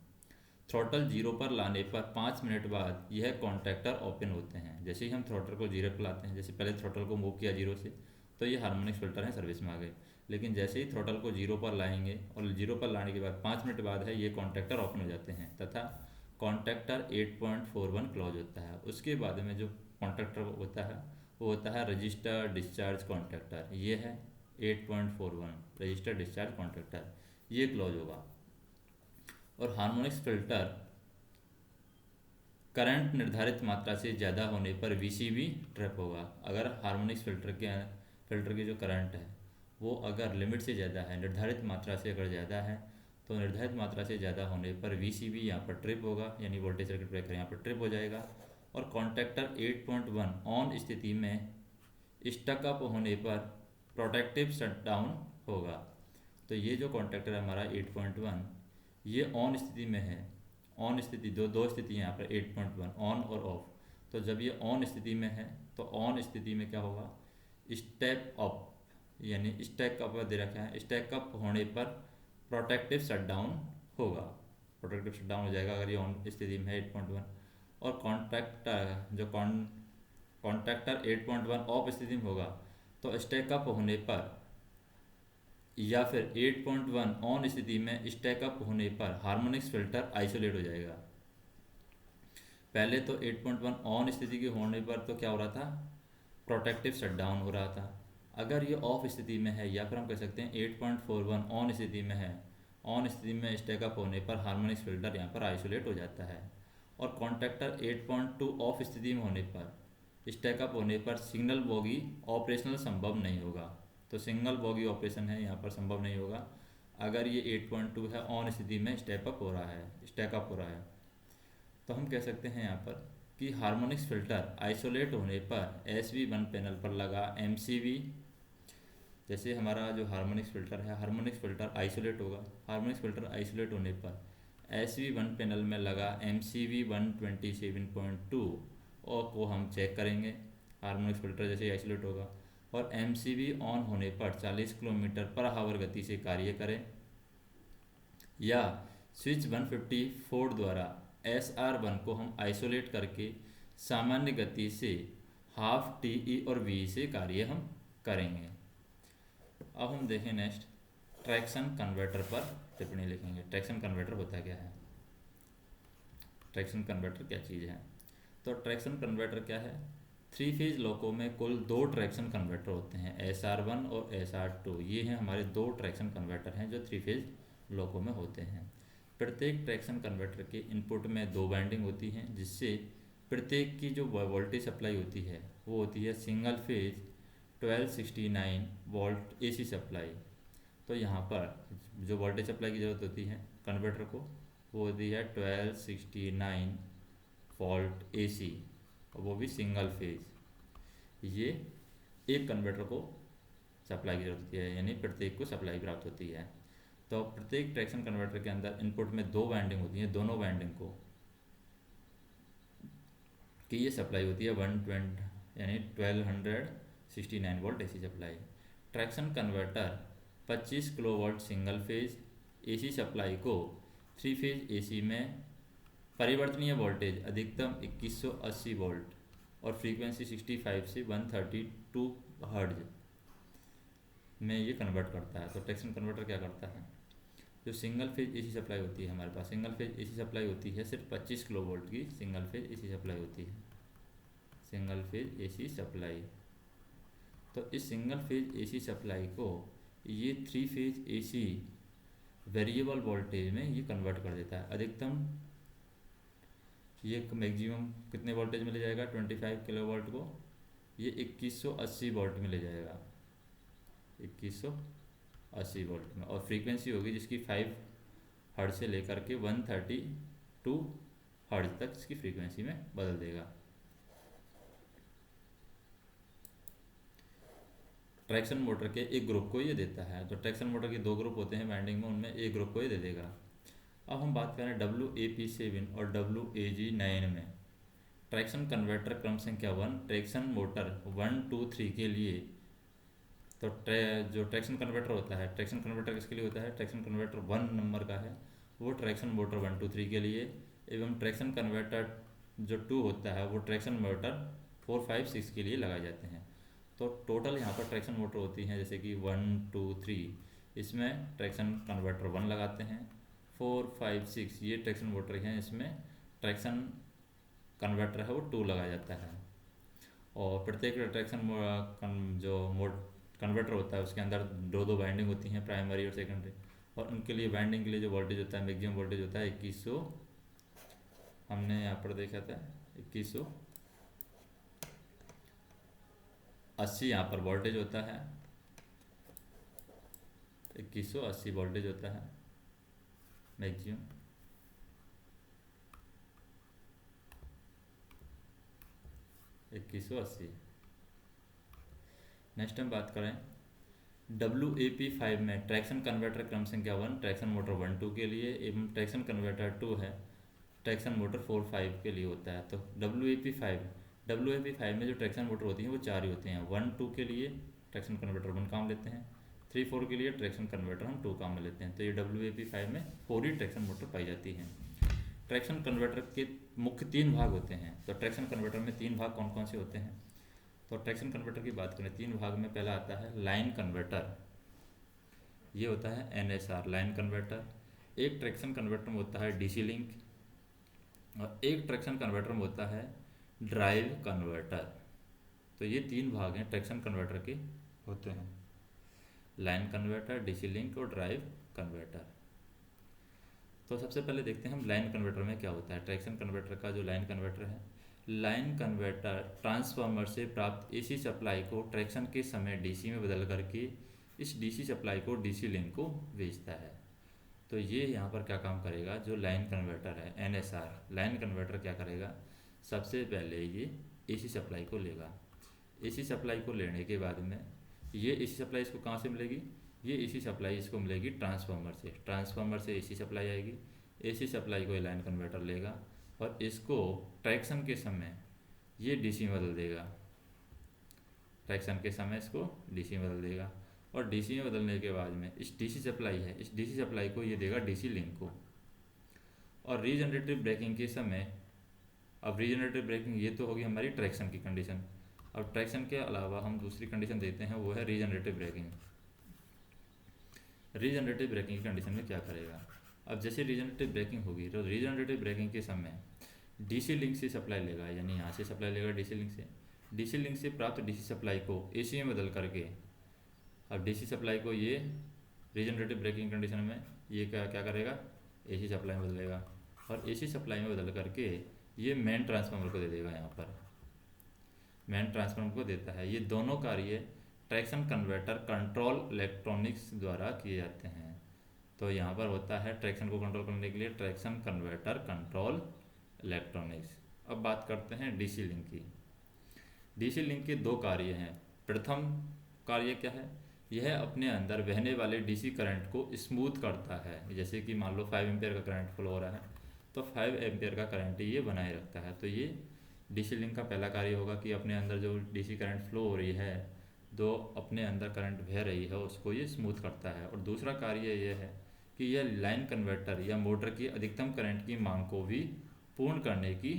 थ्रोटल जीरो पर लाने पर 5 मिनट बाद यह कॉन्ट्रैक्टर ओपन होते हैं। जैसे ही हम थ्रोटल को जीरो पर लाते हैं, जैसे पहले थ्रोटल को मूव किया जीरो से, तो ये हार्मोनिक फिल्टर है सर्विस में आ गए। लेकिन जैसे ही थ्रोटल को जीरो पर लाएंगे और जीरो पर लाने के बाद 5 मिनट बाद है ये कॉन्ट्रैक्टर ओपन हो जाते हैं तथा कॉन्ट्रैक्टर 8.41 क्लोज होता है। उसके बाद में जो कॉन्ट्रैक्टर होता है वो होता है रजिस्टर डिस्चार्ज कॉन्ट्रैक्टर, ये है 8.41 रजिस्टर डिस्चार्ज कॉन्ट्रैक्टर, ये क्लोज होगा। और हार्मोनिक्स फिल्टर करंट निर्धारित मात्रा से ज़्यादा होने पर वीसीबी ट्रिप होगा। अगर हार्मोनिक्स फिल्टर के जो करंट है वो अगर लिमिट से ज़्यादा है, निर्धारित मात्रा से अगर ज़्यादा है, तो निर्धारित मात्रा से ज़्यादा होने पर वीसीबी यहाँ पर ट्रिप होगा, यानी वोल्टेज सर्किट ब्रेकर यहाँ पर ट्रिप हो जाएगा। और कॉन्ट्रैक्टर 8.1 ऑन स्थिति में स्टक अप होने पर प्रोटेक्टिव शटडाउन होगा। तो ये जो कॉन्ट्रैक्टर है हमारा 8.1 ये ऑन स्थिति में है। ऑन स्थिति दो स्थिति यहाँ पर 8.1 ऑन और ऑफ। तो जब ये ऑन स्थिति में है तो ऑन स्थिति में क्या होगा, स्टेप अप, यानी स्टैक अप दे रखा है, स्टैक अप होने पर प्रोटेक्टिव शटडाउन होगा, प्रोटेक्टिव शटडाउन हो जाएगा अगर ये ऑन स्थिति में है 8.1। और कॉन्ट्रैक्टर 8.1 ऑफ स्थिति में होगा तो स्टैकअप होने पर, या फिर 8.1 ऑन स्थिति में स्टैकअप होने पर हार्मोनिक्स फिल्टर आइसोलेट हो जाएगा। पहले तो 8.1 ऑन स्थिति के होने पर तो क्या हो रहा था, प्रोटेक्टिव शटडाउन हो रहा था। अगर ये ऑफ स्थिति में है, या फिर हम कह सकते हैं 8.41 ऑन स्थिति में है, ऑन स्थिति में स्टैकअप होने पर हार्मोनिक्स फिल्टर यहाँ पर आइसोलेट हो जाता है। और कॉन्ट्रैक्टर 8.2 ऑफ स्थिति में होने पर, स्टैकअप होने पर सिंगल बॉगी ऑपरेशनल संभव नहीं होगा। तो सिंगल बॉगी ऑपरेशन है यहाँ पर संभव नहीं होगा अगर ये 8.2 है, ऑन स्थिति में स्टैकअप हो रहा है। तो हम कह सकते हैं यहाँ पर कि हार्मोनिक्स फिल्टर आइसोलेट होने पर SV1 पैनल पर लगा MCV, जैसे हमारा जो हार्मोनिक्स फिल्टर है, हार्मोनिक्स फिल्टर आइसोलेट होगा, हार्मोनिक्स फिल्टर आइसोलेट होने पर SV1 पैनल में लगा MCV 127.2 और को हम चेक करेंगे, हार्मोनिक्स फिल्टर जैसे आइसोलेट होगा। और MCV ऑन होने पर 40 किलोमीटर पर आवर गति से कार्य करे, या स्विच 154 द्वारा SR1 को हम आइसोलेट करके सामान्य गति से हाफ TE और VE से कार्य हम करेंगे। अब हम देखें नेक्स्ट, ट्रैक्शन कन्वर्टर पर टिप्पणी लिखेंगे। ट्रैक्शन कन्वर्टर होता क्या है, ट्रैक्शन कन्वर्टर क्या चीज़ है? तो ट्रैक्शन कन्वर्टर क्या है, 3 फेज लोको में कुल 2 ट्रैक्शन कन्वर्टर होते हैं, SR1 और SR2। ये हैं हमारे 2 ट्रैक्शन कन्वर्टर हैं जो 3 फेज लोको में होते हैं। प्रत्येक ट्रैक्शन कन्वर्टर के इनपुट में 2 वाइंडिंग होती हैं, जिससे प्रत्येक की जो वोल्टेज सप्लाई होती है वो होती है single phase 1269 volt AC supply. तो यहाँ पर जो वोल्टेज सप्लाई की ज़रूरत होती है कन्वर्टर को, वो होती है 1269 वोल्ट AC, और वो भी सिंगल फेज। ये एक कन्वर्टर को सप्लाई की जरूरत होती है, यानी प्रत्येक को सप्लाई प्राप्त होती है। तो प्रत्येक ट्रैक्शन कन्वर्टर के अंदर इनपुट में 2 वाइंडिंग होती हैं, दोनों वाइंडिंग को कि ये सप्लाई होती है 120 यानी 1269 volt AC supply. Traction converter 25 kilowatt single phase AC supply को 3 फेज AC में परिवर्तनीय वोल्टेज अधिकतम 2180 वोल्ट और फ्रीक्वेंसी 65 से 132 हर्ट्ज में ये कन्वर्ट करता है। तो ट्रैक्शन कन्वर्टर क्या करता है, जो सिंगल फेज AC सप्लाई होती है हमारे पास, सिंगल फेज AC सप्लाई होती है सिर्फ 25 किलो वोल्ट की सिंगल फेज AC सप्लाई होती है, सिंगल फेज AC सप्लाई। तो इस सिंगल फेज AC सप्लाई को ये 3 फेज AC वेरिएबल वोल्टेज में ये कन्वर्ट कर देता है। अधिकतम ये मैक्सिमम कितने वोल्टेज में ले जाएगा, 25 किलो वोल्ट को ये 2180 वोल्ट में ले जाएगा, 2180 वोल्ट में। और फ्रीक्वेंसी होगी जिसकी 5 हर्ट्ज से लेकर के 132 हर्ट्ज तक इसकी फ्रीक्वेंसी में बदल देगा। ट्रैक्शन मोटर के एक ग्रुप को ये देता है। तो ट्रैक्शन मोटर के 2 ग्रुप होते हैं वाइंडिंग में, उनमें एक ग्रुप को ये दे देगा। अब हम बात करें WAP7 और WAG9 में। ट्रैक्शन कन्वर्टर क्रम संख्या 1 ट्रैक्शन मोटर 1, 2, 3 के लिए। तो जो ट्रैक्शन कन्वर्टर होता है, ट्रैक्शन कन्वर्टर किसके लिए होता है, ट्रैक्शन कन्वर्टर 1 नंबर का है वो ट्रैक्शन मोटर 1, 2, 3 के लिए, एवं ट्रैक्शन कन्वर्टर जो 2 होता है वो ट्रैक्शन मोटर 4, 5, 6 के लिए लगाए जाते हैं। तो टोटल यहाँ पर ट्रैक्शन मोटर होती हैं जैसे कि 1, 2, 3, इसमें ट्रैक्शन कन्वर्टर 1 लगाते हैं, 4, 5, 6 ये ट्रैक्शन मोटर हैं, इसमें ट्रैक्शन कन्वर्टर है वो 2 लगाया जाता है। और प्रत्येक ट्रैक्शन जो कन्वर्टर होता है उसके अंदर 2 वाइंडिंग होती हैं, प्राइमरी और सेकेंडरी, और उनके लिए वाइंडिंग के लिए जो वोल्टेज होता है मैक्सिमम वोल्टेज होता है 2100, हमने यहाँ पर देखा था 2180 यहाँ पर वोल्टेज होता है, 2180 वोल्टेज होता है मैक्सिमम। नेक्स्ट हम बात करें WAP5 में ट्रैक्शन कन्वर्टर क्रम संख्या 1 ट्रैक्शन मोटर 1, 2 के लिए, एवं ट्रैक्शन कन्वर्टर 2 है ट्रैक्शन मोटर 4, 5 के लिए होता है। तो WAP5 में जो ट्रैक्शन मोटर होती हैं वो 4 ही होते हैं। 1, 2 के लिए ट्रैक्शन कन्वर्टर 1 काम लेते हैं, 3-4 के लिए ट्रैक्शन कन्वर्टर हम 2 काम में लेते हैं। तो ये WAP5 में 4 ही ट्रैक्शन मोटर पाई जाती हैं। ट्रैक्शन कन्वर्टर के मुख्य 3 भाग होते हैं। तो ट्रैक्शन कन्वर्टर में 3 भाग कौन कौन से होते हैं? तो ट्रैक्शन कन्वर्टर की बात करें 3 भाग में, पहला आता है लाइन कन्वर्टर, ये होता है NSR लाइन कन्वर्टर। एक ट्रैक्शन कन्वर्टर में होता है DC लिंक, और एक ट्रैक्शन कन्वर्टर में होता है ड्राइव कन्वर्टर। तो ये 3 भाग हैं ट्रैक्शन कन्वर्टर के होते हैं, लाइन कन्वर्टर, DC लिंक और ड्राइव कन्वर्टर। तो सबसे पहले देखते हैं हम लाइन कन्वर्टर में क्या होता है। ट्रैक्शन कन्वर्टर का जो लाइन कन्वर्टर है, लाइन कन्वर्टर ट्रांसफार्मर से प्राप्त AC सप्लाई को ट्रैक्शन के समय DC में बदल करके इस DC सप्लाई को DC लिंक को भेजता है। तो ये यहाँ पर क्या काम करेगा, जो लाइन कन्वर्टर है NSR लाइन कन्वर्टर क्या करेगा, सबसे पहले ये AC सप्लाई को लेगा। AC सप्लाई को लेने के बाद में ये AC सप्लाई इसको कहाँ से मिलेगी, ये AC सप्लाई इसको मिलेगी ट्रांसफार्मर से। ट्रांसफार्मर से AC सप्लाई आएगी, AC सप्लाई को ये लाइन कन्वर्टर लेगा और इसको ट्रैक्शन के समय ये DC में बदल देगा। ट्रैक्शन के समय इसको DC में बदल देगा, और DC में बदलने के बाद में इस DC सप्लाई है, इस DC सप्लाई को ये देगा DC लिंक को। और रीजनरेटिव ब्रेकिंग के समय, अब रीजनरेटिव ब्रेकिंग ये तो होगी हमारी ट्रैक्शन की कंडीशन। अब ट्रैक्शन के अलावा हम दूसरी कंडीशन देते हैं, वो है रीजनरेटिव ब्रेकिंग। रीजनरेटिव ब्रेकिंग की कंडीशन में क्या करेगा, अब जैसे रीजनरेटिव ब्रेकिंग होगी तो रीजनरेटिव ब्रेकिंग के समय DC लिंक से सप्लाई लेगा, यानी यहाँ से सप्लाई लेगा DC लिंक से। DC लिंक से प्राप्त DC सप्लाई को AC में बदल करके, अब DC सप्लाई को ये रीजनरेटिव ब्रेकिंग कंडीशन में ये क्या करेगा, AC सप्लाई में बदलेगा, और AC सप्लाई में बदल करके ये मेन ट्रांसफार्मर को दे देगा। यहाँ पर मेन ट्रांसफार्मर को देता है। ये दोनों कार्य ट्रैक्शन कन्वर्टर कंट्रोल इलेक्ट्रॉनिक्स द्वारा किए जाते हैं। तो यहाँ पर होता है ट्रैक्शन को कंट्रोल करने के लिए ट्रैक्शन कन्वर्टर कंट्रोल इलेक्ट्रॉनिक्स। अब बात करते हैं DC लिंक की। DC लिंक के 2 कार्य हैं। प्रथम कार्य क्या है, यह अपने अंदर बहने वाले DC करंट को स्मूथ करता है। जैसे कि मान लो 5 एम्पियर का करंट फ्लो हो रहा है, तो 5 एम्पियर का करंट ये बनाए रखता है। तो ये DC लिंक का पहला कार्य होगा कि अपने अंदर जो DC करंट फ्लो हो रही है, जो अपने अंदर करंट बह रही है, उसको ये स्मूथ करता है। और दूसरा कार्य ये है कि यह लाइन कन्वर्टर या मोटर की अधिकतम करंट की मांग को भी पूर्ण करने की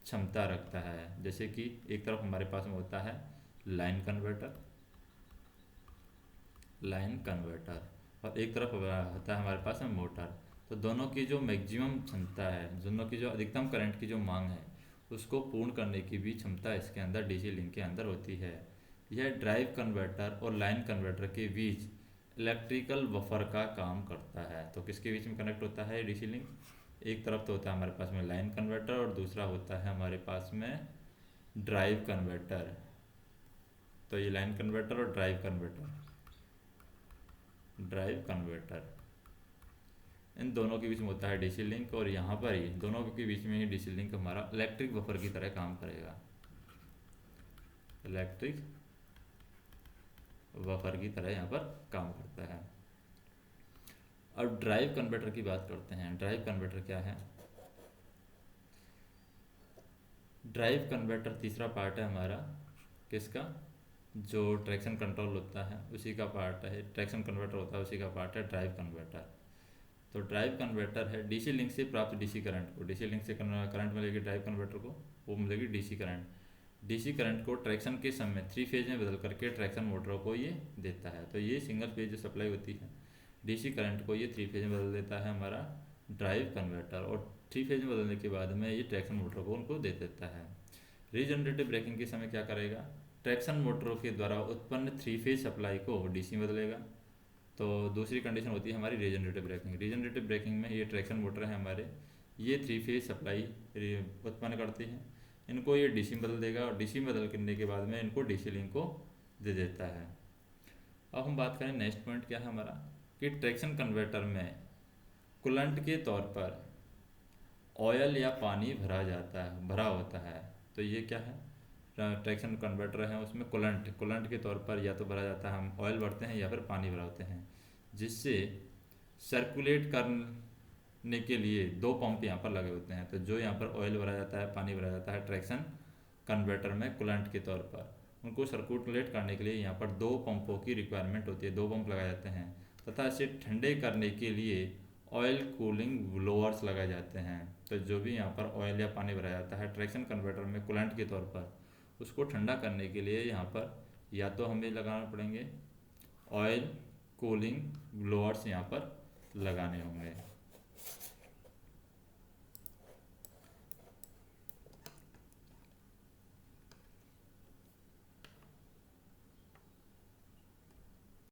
क्षमता रखता है। जैसे कि एक तरफ हमारे पास में होता है लाइन कन्वर्टर और एक तरफ होता है हमारे पास में मोटर। तो दोनों की जो मैक्सिमम क्षमता है, दोनों की जो अधिकतम करंट की जो मांग है, उसको पूर्ण करने की भी क्षमता इसके अंदर DC लिंक के अंदर होती है। यह ड्राइव कन्वर्टर और लाइन कन्वर्टर के बीच इलेक्ट्रिकल बफर का काम करता है। तो किसके बीच में कनेक्ट होता है DC लिंक, एक तरफ तो होता है हमारे पास में लाइन कन्वर्टर और दूसरा होता है हमारे पास में ड्राइव कन्वर्टर। तो ये लाइन कन्वर्टर और ड्राइव कन्वर्टर इन दोनों के बीच में होता है DC लिंक, और यहाँ पर ही दोनों के बीच में ही DC लिंक हमारा इलेक्ट्रिक बफर की तरह काम करेगा, इलेक्ट्रिक बफर की तरह यहाँ पर काम करता है। अब ड्राइव कन्वर्टर की बात करते हैं। ड्राइव कन्वर्टर क्या है, ड्राइव कन्वर्टर तीसरा पार्ट है हमारा किसका, जो ट्रैक्शन कंट्रोल होता है उसी का पार्ट है, ट्रैक्शन कन्वर्टर होता है उसी का पार्ट है ड्राइव कन्वर्टर। तो ड्राइव कन्वर्टर है DC लिंक से प्राप्त DC करंट को, DC लिंक से करंट मिलेगी ड्राइव कन्वर्टर को, वो मिलेगी DC करंट। DC करंट को ट्रैक्शन के समय 3 फेज में बदल करके ट्रैक्शन मोटरों को ये देता है। तो ये सिंगल फेज जो सप्लाई होती है DC करंट को ये 3 फेज में बदल देता है हमारा ड्राइव कन्वर्टर, और 3 फेज में बदलने के बाद में ये ट्रैक्शन मोटर को उनको दे देता है। रीजनरेटिव ब्रेकिंग के समय क्या करेगा, ट्रैक्शन मोटरों के द्वारा उत्पन्न 3 फेज सप्लाई को DC में बदलेगा। तो दूसरी कंडीशन होती है हमारी रीजनरेटिव ब्रेकिंग। रीजनरेटिव ब्रेकिंग में ये ट्रैक्शन मोटर है हमारे, ये 3 फेज सप्लाई उत्पन्न करती हैं, इनको ये DC में बदल देगा, और DC में बदल करने के बाद में इनको DC लिंक को दे देता है। अब हम बात करें नेक्स्ट पॉइंट क्या है हमारा, कि ट्रैक्शन कन्वर्टर में कूलेंट के तौर पर ऑयल या पानी भरा होता है। तो ये क्या है, ट्रैक्शन कन्वर्टर है उसमें कूलेंट के तौर पर या तो भरा जाता है, हम ऑयल भरते हैं या फिर पानी भराते हैं, जिससे सर्कुलेट करने के लिए 2 पंप यहाँ पर लगे होते हैं। तो जो यहाँ पर ऑयल भरा जाता है, पानी भरा जाता है ट्रैक्शन कन्वर्टर में कूलेंट के तौर पर, उनको सर्कुलेट करने के लिए यहाँ पर 2 पंपों की रिक्वायरमेंट होती है, 2 पंप लगाए जाते हैं तथा इसे ठंडे करने के लिए ऑयल कूलिंग ब्लोअर्स लगाए जाते हैं। तो जो भी यहाँ पर ऑयल या पानी भरा जाता है ट्रैक्शन कन्वर्टर में कूलेंट के तौर पर, उसको ठंडा करने के लिए यहाँ पर या तो हमें लगाना पड़ेंगे ऑयल कूलिंग ब्लोअर्स यहाँ पर लगाने होंगे।